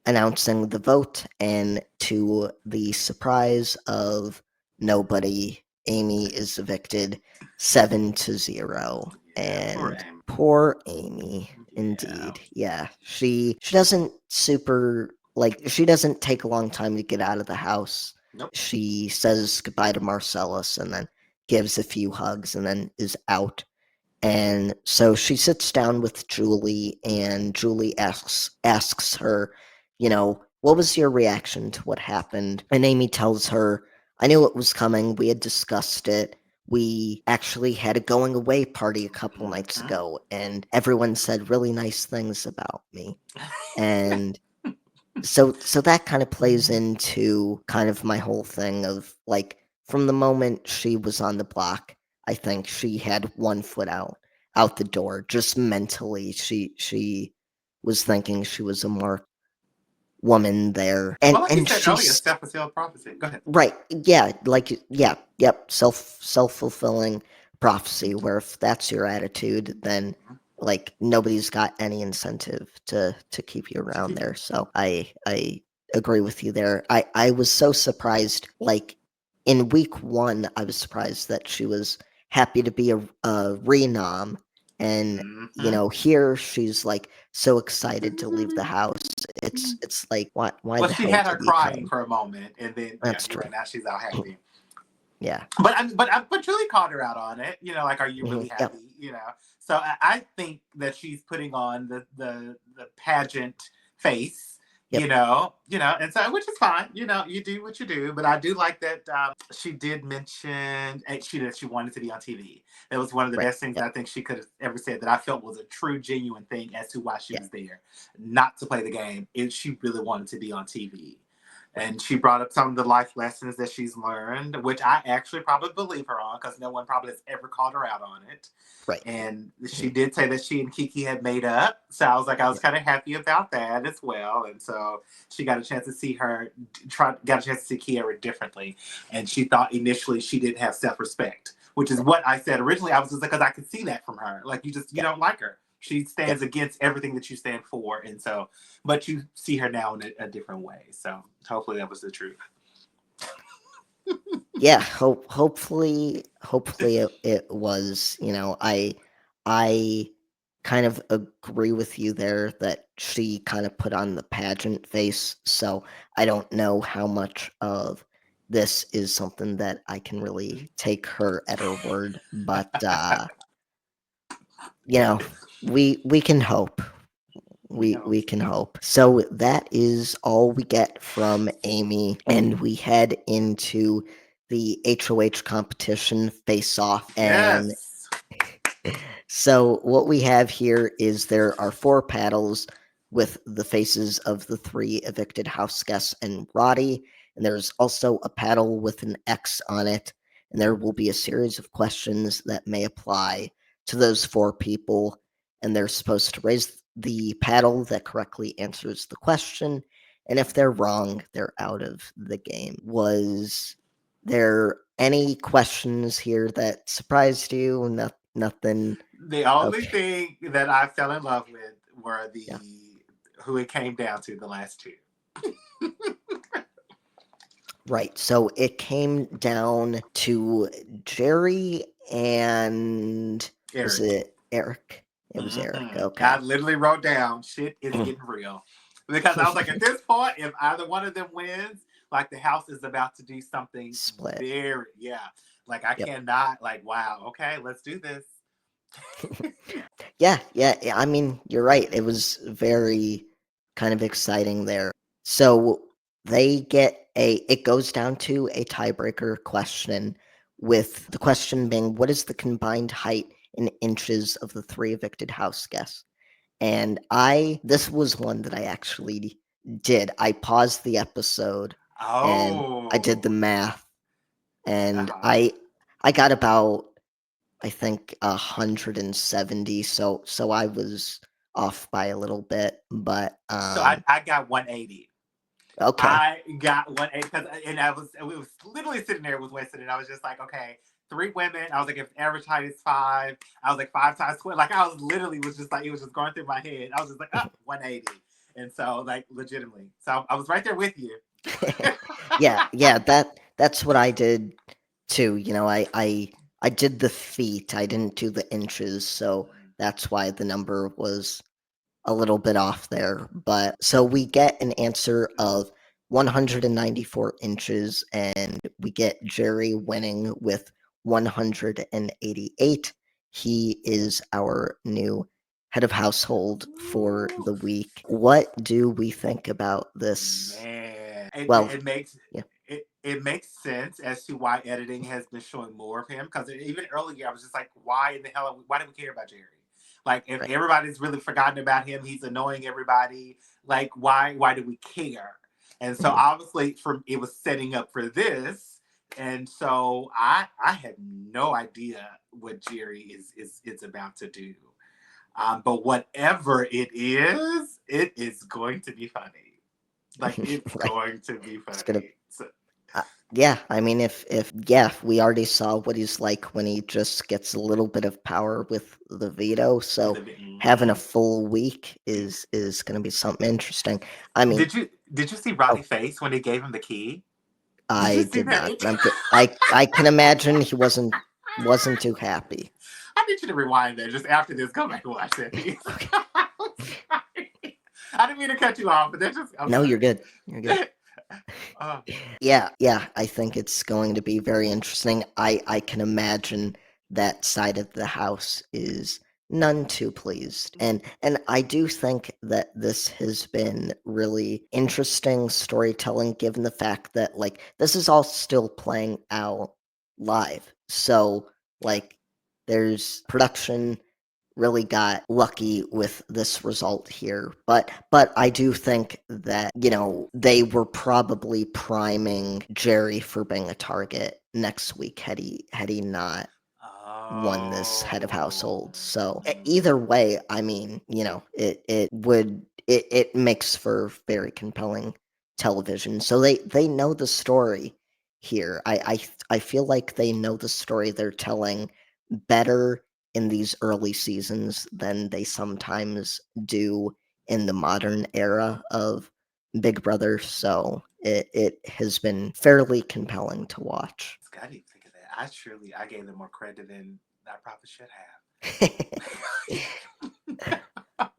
announcing the vote, and to the surprise of nobody, Amy is evicted 7-0. Yeah, poor And Amy. poor Amy, Yeah. indeed. Yeah. She doesn't she doesn't take a long time to get out of the house. Nope. She says goodbye to Marcellas and then gives a few hugs and then is out. And so she sits down with Julie, and Julie asks her, what was your reaction to what happened? And Amy tells her, I knew it was coming. We had discussed it. We actually had a going away party a couple nights ago, and everyone said really nice things about me. And so that kind of plays into kind of my whole thing of like from the moment she was on the block, I think she had one foot out the door. Just mentally, she was thinking she was a more woman there, and Well, like you and said earlier, she's self-fulfilled prophecy. Go ahead. right. Yeah, yep. Self-fulfilling prophecy. Where if that's your attitude, then like nobody's got any incentive to keep you around there. So I agree with you there. I was so surprised. Like in week 1, I was surprised that she was happy to be a renom, and here she's like so excited to leave the house. It's like why Well, the she hell had her did you crying come? for a moment, and then yeah, That's you're true. right. Now she's all happy. Yeah. But Julie called her out on it. Like, are you really Yep. happy? So I think that she's putting on the pageant face. Yep. And so which is fine. You do what you do. But I do like that she did mention she wanted to be on TV. That was one of the Right. best things Yep. I think she could have ever said that I felt was a true, genuine thing as to why she Yeah. was there, not to play the game. She really wanted to be on TV. And she brought up some of the life lessons that she's learned, which I actually probably believe her on because no one probably has ever called her out on it. Right. And she did say that she and Kiki had made up. So I was kind of happy about that as well. And so she got a chance to see got a chance to see Kiara differently. And she thought initially she didn't have self-respect, which is what I said originally. I was just like, because I could see that from her. Like you don't like her. She stands against everything that you stand for. And so, but you see her now in a different way. So hopefully that was the truth. Yeah. Hopefully it was. I kind of agree with you there that she kind of put on the pageant face. So I don't know how much of this is something that I can really take her at her word, but we can hope. We can hope. So that is all we get from Amy, and we head into the HOH competition face off. And Yes. So what we have here is there are four paddles with the faces of the three evicted house guests and Roddy, and there's also a paddle with an X on it, and there will be a series of questions that may apply to those four people, and they're supposed to raise the paddle that correctly answers the question, and if they're wrong, they're out of the game. Was there any questions here that surprised you? Nothing. The only Okay. thing that I fell in love with were the Yeah. who it came down to, the last two. Right. So it came down to Gerry and was Eric. it Eric? It was Eric. I Okay. literally wrote down shit is getting real. Because I was like, at this point, if either one of them wins, like the house is about to do something Split. very, yeah. Like I Yep. cannot, like, wow, okay, let's do this. Yeah. I mean, you're right. It was very kind of exciting there. So it goes down to a tiebreaker question, with the question being, what is the combined height in inches of the three evicted house guests? And this was one that I actually did. I paused the episode and I did the Oh, math, and uh-huh. I got about, I think, 170. So I was off by a little bit, but So I got 180. okay. I got 180 because, and we was literally sitting there with Winston, and I was just like, okay, three women. I was like, if the average height is five, I was like 5 times 20. Like I was literally was just like, it was just going through my head. I was just like, 180, and so like legitimately, so I was right there with you. Yeah, that's what I did too. I did the feet. I didn't do the inches, so that's why the number was a little bit off there. But so we get an answer of 194 inches, and we get Gerry winning with 188. He is our new head of household for the week. What do we think about this? Man, Well, it makes yeah, it makes sense as to why editing has been showing more of him. Because even earlier, I was just like, why in the hell? Why do we care about Gerry? Like, if right. everybody's really forgotten about him, he's annoying everybody. Like, why do we care? And so Mhm. obviously, it was setting up for this. And so I had no idea what Gerry is about to do. But whatever it is going to be funny. Like it's Right. going to be It's gonna. funny. So, Yeah, I mean, if we already saw what he's like when he just gets a little bit of power with the veto, with so a bit, having a full week is going to be something interesting. I mean, did you see Roddy oh, face when they gave him the key? Did you I see did that? not. I can imagine he wasn't too happy. I need you to rewind that just after this. Go back and watch that piece. Okay. I'm sorry. I didn't mean to cut you off, but that's just I'm No, you're sorry. good. You're good. uh, Yeah, I think it's going to be very interesting. I can imagine that side of the house is none too pleased. And I do think that this has been really interesting storytelling, given the fact that, like, this is all still playing out live. So, yeah. like, there's production really got lucky with this result here. But I do think that, they were probably priming Gerry for being a target next week, had he not won this head of Oh. household. So either way, I mean, it makes for very compelling television. So they know the story here. I feel like they know the story they're telling better in these early seasons than they sometimes do in the modern era of Big Brother. So it has been fairly compelling to watch. I didn't think of that. I gave them more credit than I probably should have.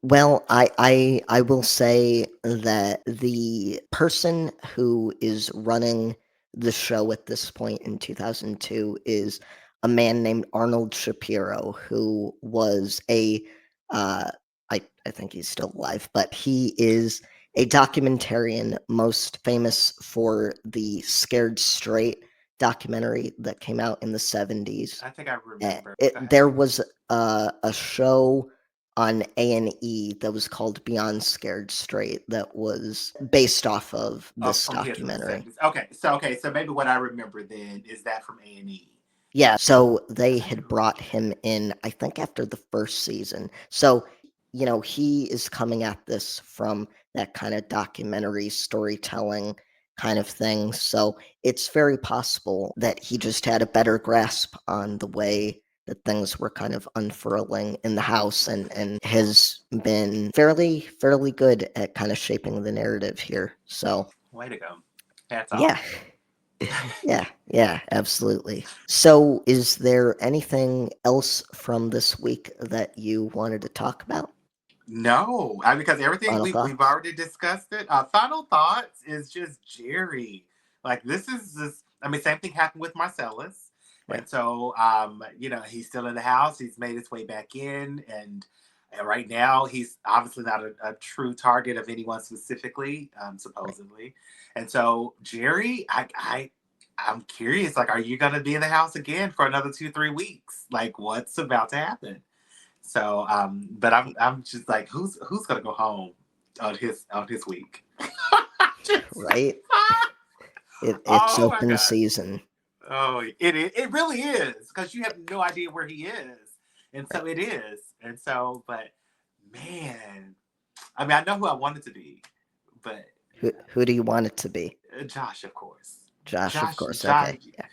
Well, I will say that the person who is running the show at this point in 2002 is a man named Arnold Shapiro, who was uh, I think he's still alive, but he is a documentarian most famous for the Scared Straight documentary that came out in the 70s. I think I remember. Go ahead. There was a show on A&E that was called Beyond Scared Straight that was based off of Oh, this from his from the documentary. 70s. Okay, so maybe what I remember then is that from A&E. Yeah, so they That's had really brought him in, I think, after the first season. So, he is coming at this from that kind of documentary storytelling kind of thing. So it's very possible that he just had a better grasp on the way that things were kind of unfurling in the house and has been fairly good at kind of shaping the narrative here. So way to go. Hats off. yeah. Yeah, absolutely. So, is there anything else from this week that you wanted to talk about? No, because everything Final we've thoughts? already discussed it. Final thoughts is just Gerry. Like this is this. I mean, same thing happened with Marcellas, Right, and so he's still in the house. He's made his way back in, and right now he's obviously not a true target of anyone specifically, right. supposedly. And so Gerry, I'm curious. Like, are you going to be in the house again for another 2-3 weeks? Like, what's about to happen? So, but I'm just like, who's gonna go home on his week? Just- Right? It's oh my open god! season. Oh, it really is because you have no idea where he is, and Right. so it is, and so but man, I mean, I know who I want it to be, but Who do you want it to be? Josh, of course, Josh, of Josh, course. Josh. Okay. Yeah.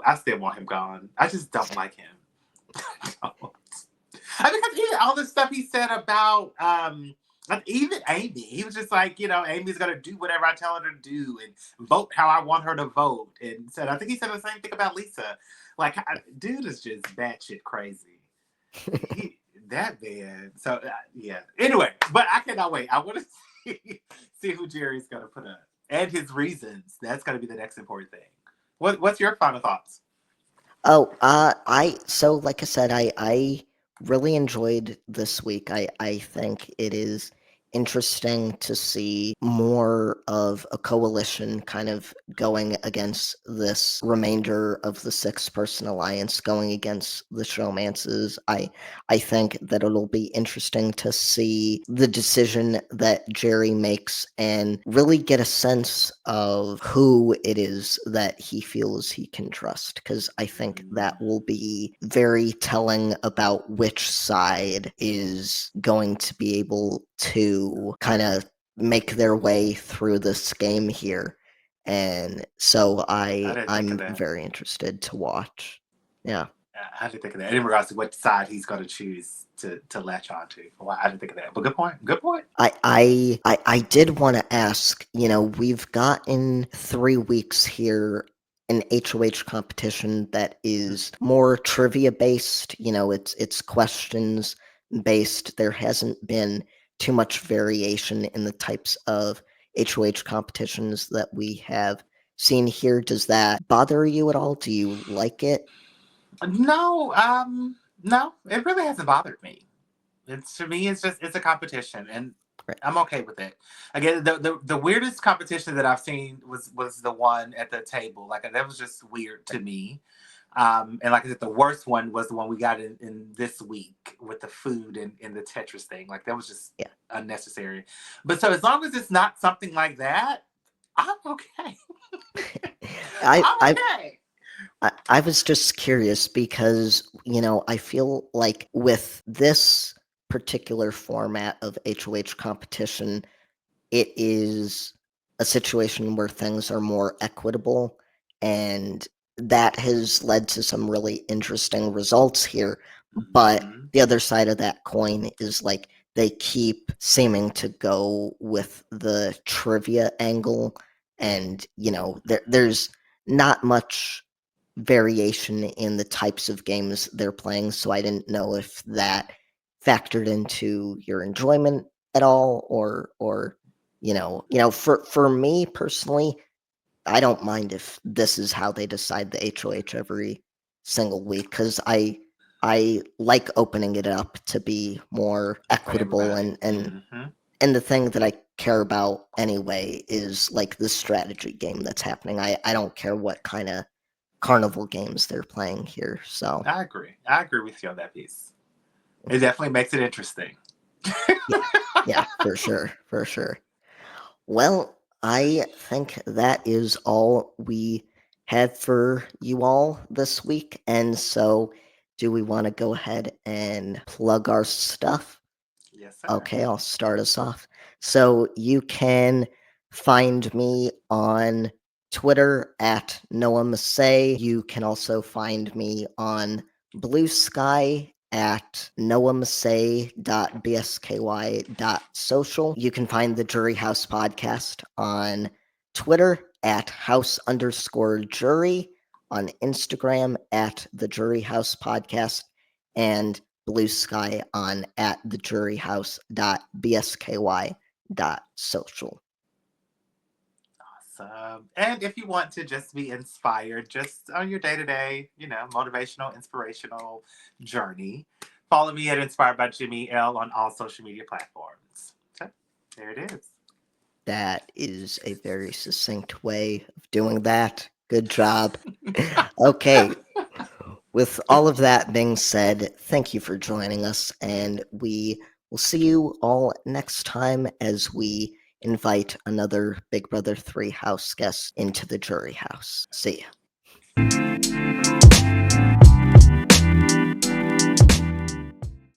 I still want him gone. I just don't like him. I mean, because even all the stuff he said about like even Amy, he was just like, Amy's gonna do whatever I tell her to do and vote how I want her to vote. And said, I think he said the same thing about Lisa. Like, dude is just batshit crazy. He that man. So yeah. Anyway, but I cannot wait. I want to see who Gerry's gonna put up and his reasons. That's gonna be the next important thing. What's your final thoughts? Oh, like I said, I really enjoyed this week. I think it is interesting to see more of a coalition kind of going against this remainder of the six-person alliance, going against the showmances. I think that it'll be interesting to see the decision that Gerry makes and really get a sense of who it is that he feels he can trust. Because I think that will be very telling about which side is going to be able to kind of make their way through this game here. And so I didn't think of I'm that. very interested to watch. Yeah. I didn't think of that in regards to what side he's going to choose to latch on to. Well, I didn't think of that, but good point. Good point. I did want to ask, we've gotten 3 weeks here an HOH competition that is more trivia based, it's questions based. There hasn't been too much variation in the types of HOH competitions that we have seen here. Does that bother you at all? Do you like it? No, no, it really hasn't bothered me. It's to me, it's a competition, and Right. I'm okay with it. Again, the weirdest competition that I've seen was the one at the table. Like that was just weird to me. And like I said, the worst one was the one we got in this week with the food and the Tetris thing. Like that was just Yeah. unnecessary. But so as long as it's not something like that, I'm okay. I I'm I okay. I was just curious because, I feel like with this particular format of HOH competition, it is a situation where things are more equitable, and that has led to some really interesting results here. But Mhm. the other side of that coin is like they keep seeming to go with the trivia angle, and there's not much variation in the types of games they're playing, so I didn't know if that factored into your enjoyment at all, or for me personally, I don't mind if this is how they decide the HOH every single week, because I like opening it up to be more For equitable, everybody. and the thing that I care about anyway is like the strategy game that's happening. I don't care what kind of carnival games they're playing here. So I agree. I agree with you on that piece. It definitely makes it interesting. yeah, yeah, for sure, for sure. Well, I think that is all we had for you all this week. And so, do we want to go ahead and plug our stuff? Yes, sir. Okay, I'll start us off. So you can find me on Twitter at Noah Massey. You can also find me on Blue Sky at noahmassey.bsky.social. You can find the Jury House podcast on Twitter at house_jury, on Instagram at the Jury House podcast, and Blue Sky on at thejuryhouse.bsky.social. Awesome. And if you want to just be inspired, just on your day to day, motivational, inspirational journey, follow me at Inspired by Jimmy L on all social media platforms. So there it is. That is a very succinct way of doing that. Good job. Okay. With all of that being said, thank you for joining us, and we will see you all next time as we invite another Big Brother 3 house guest into the jury house. See ya.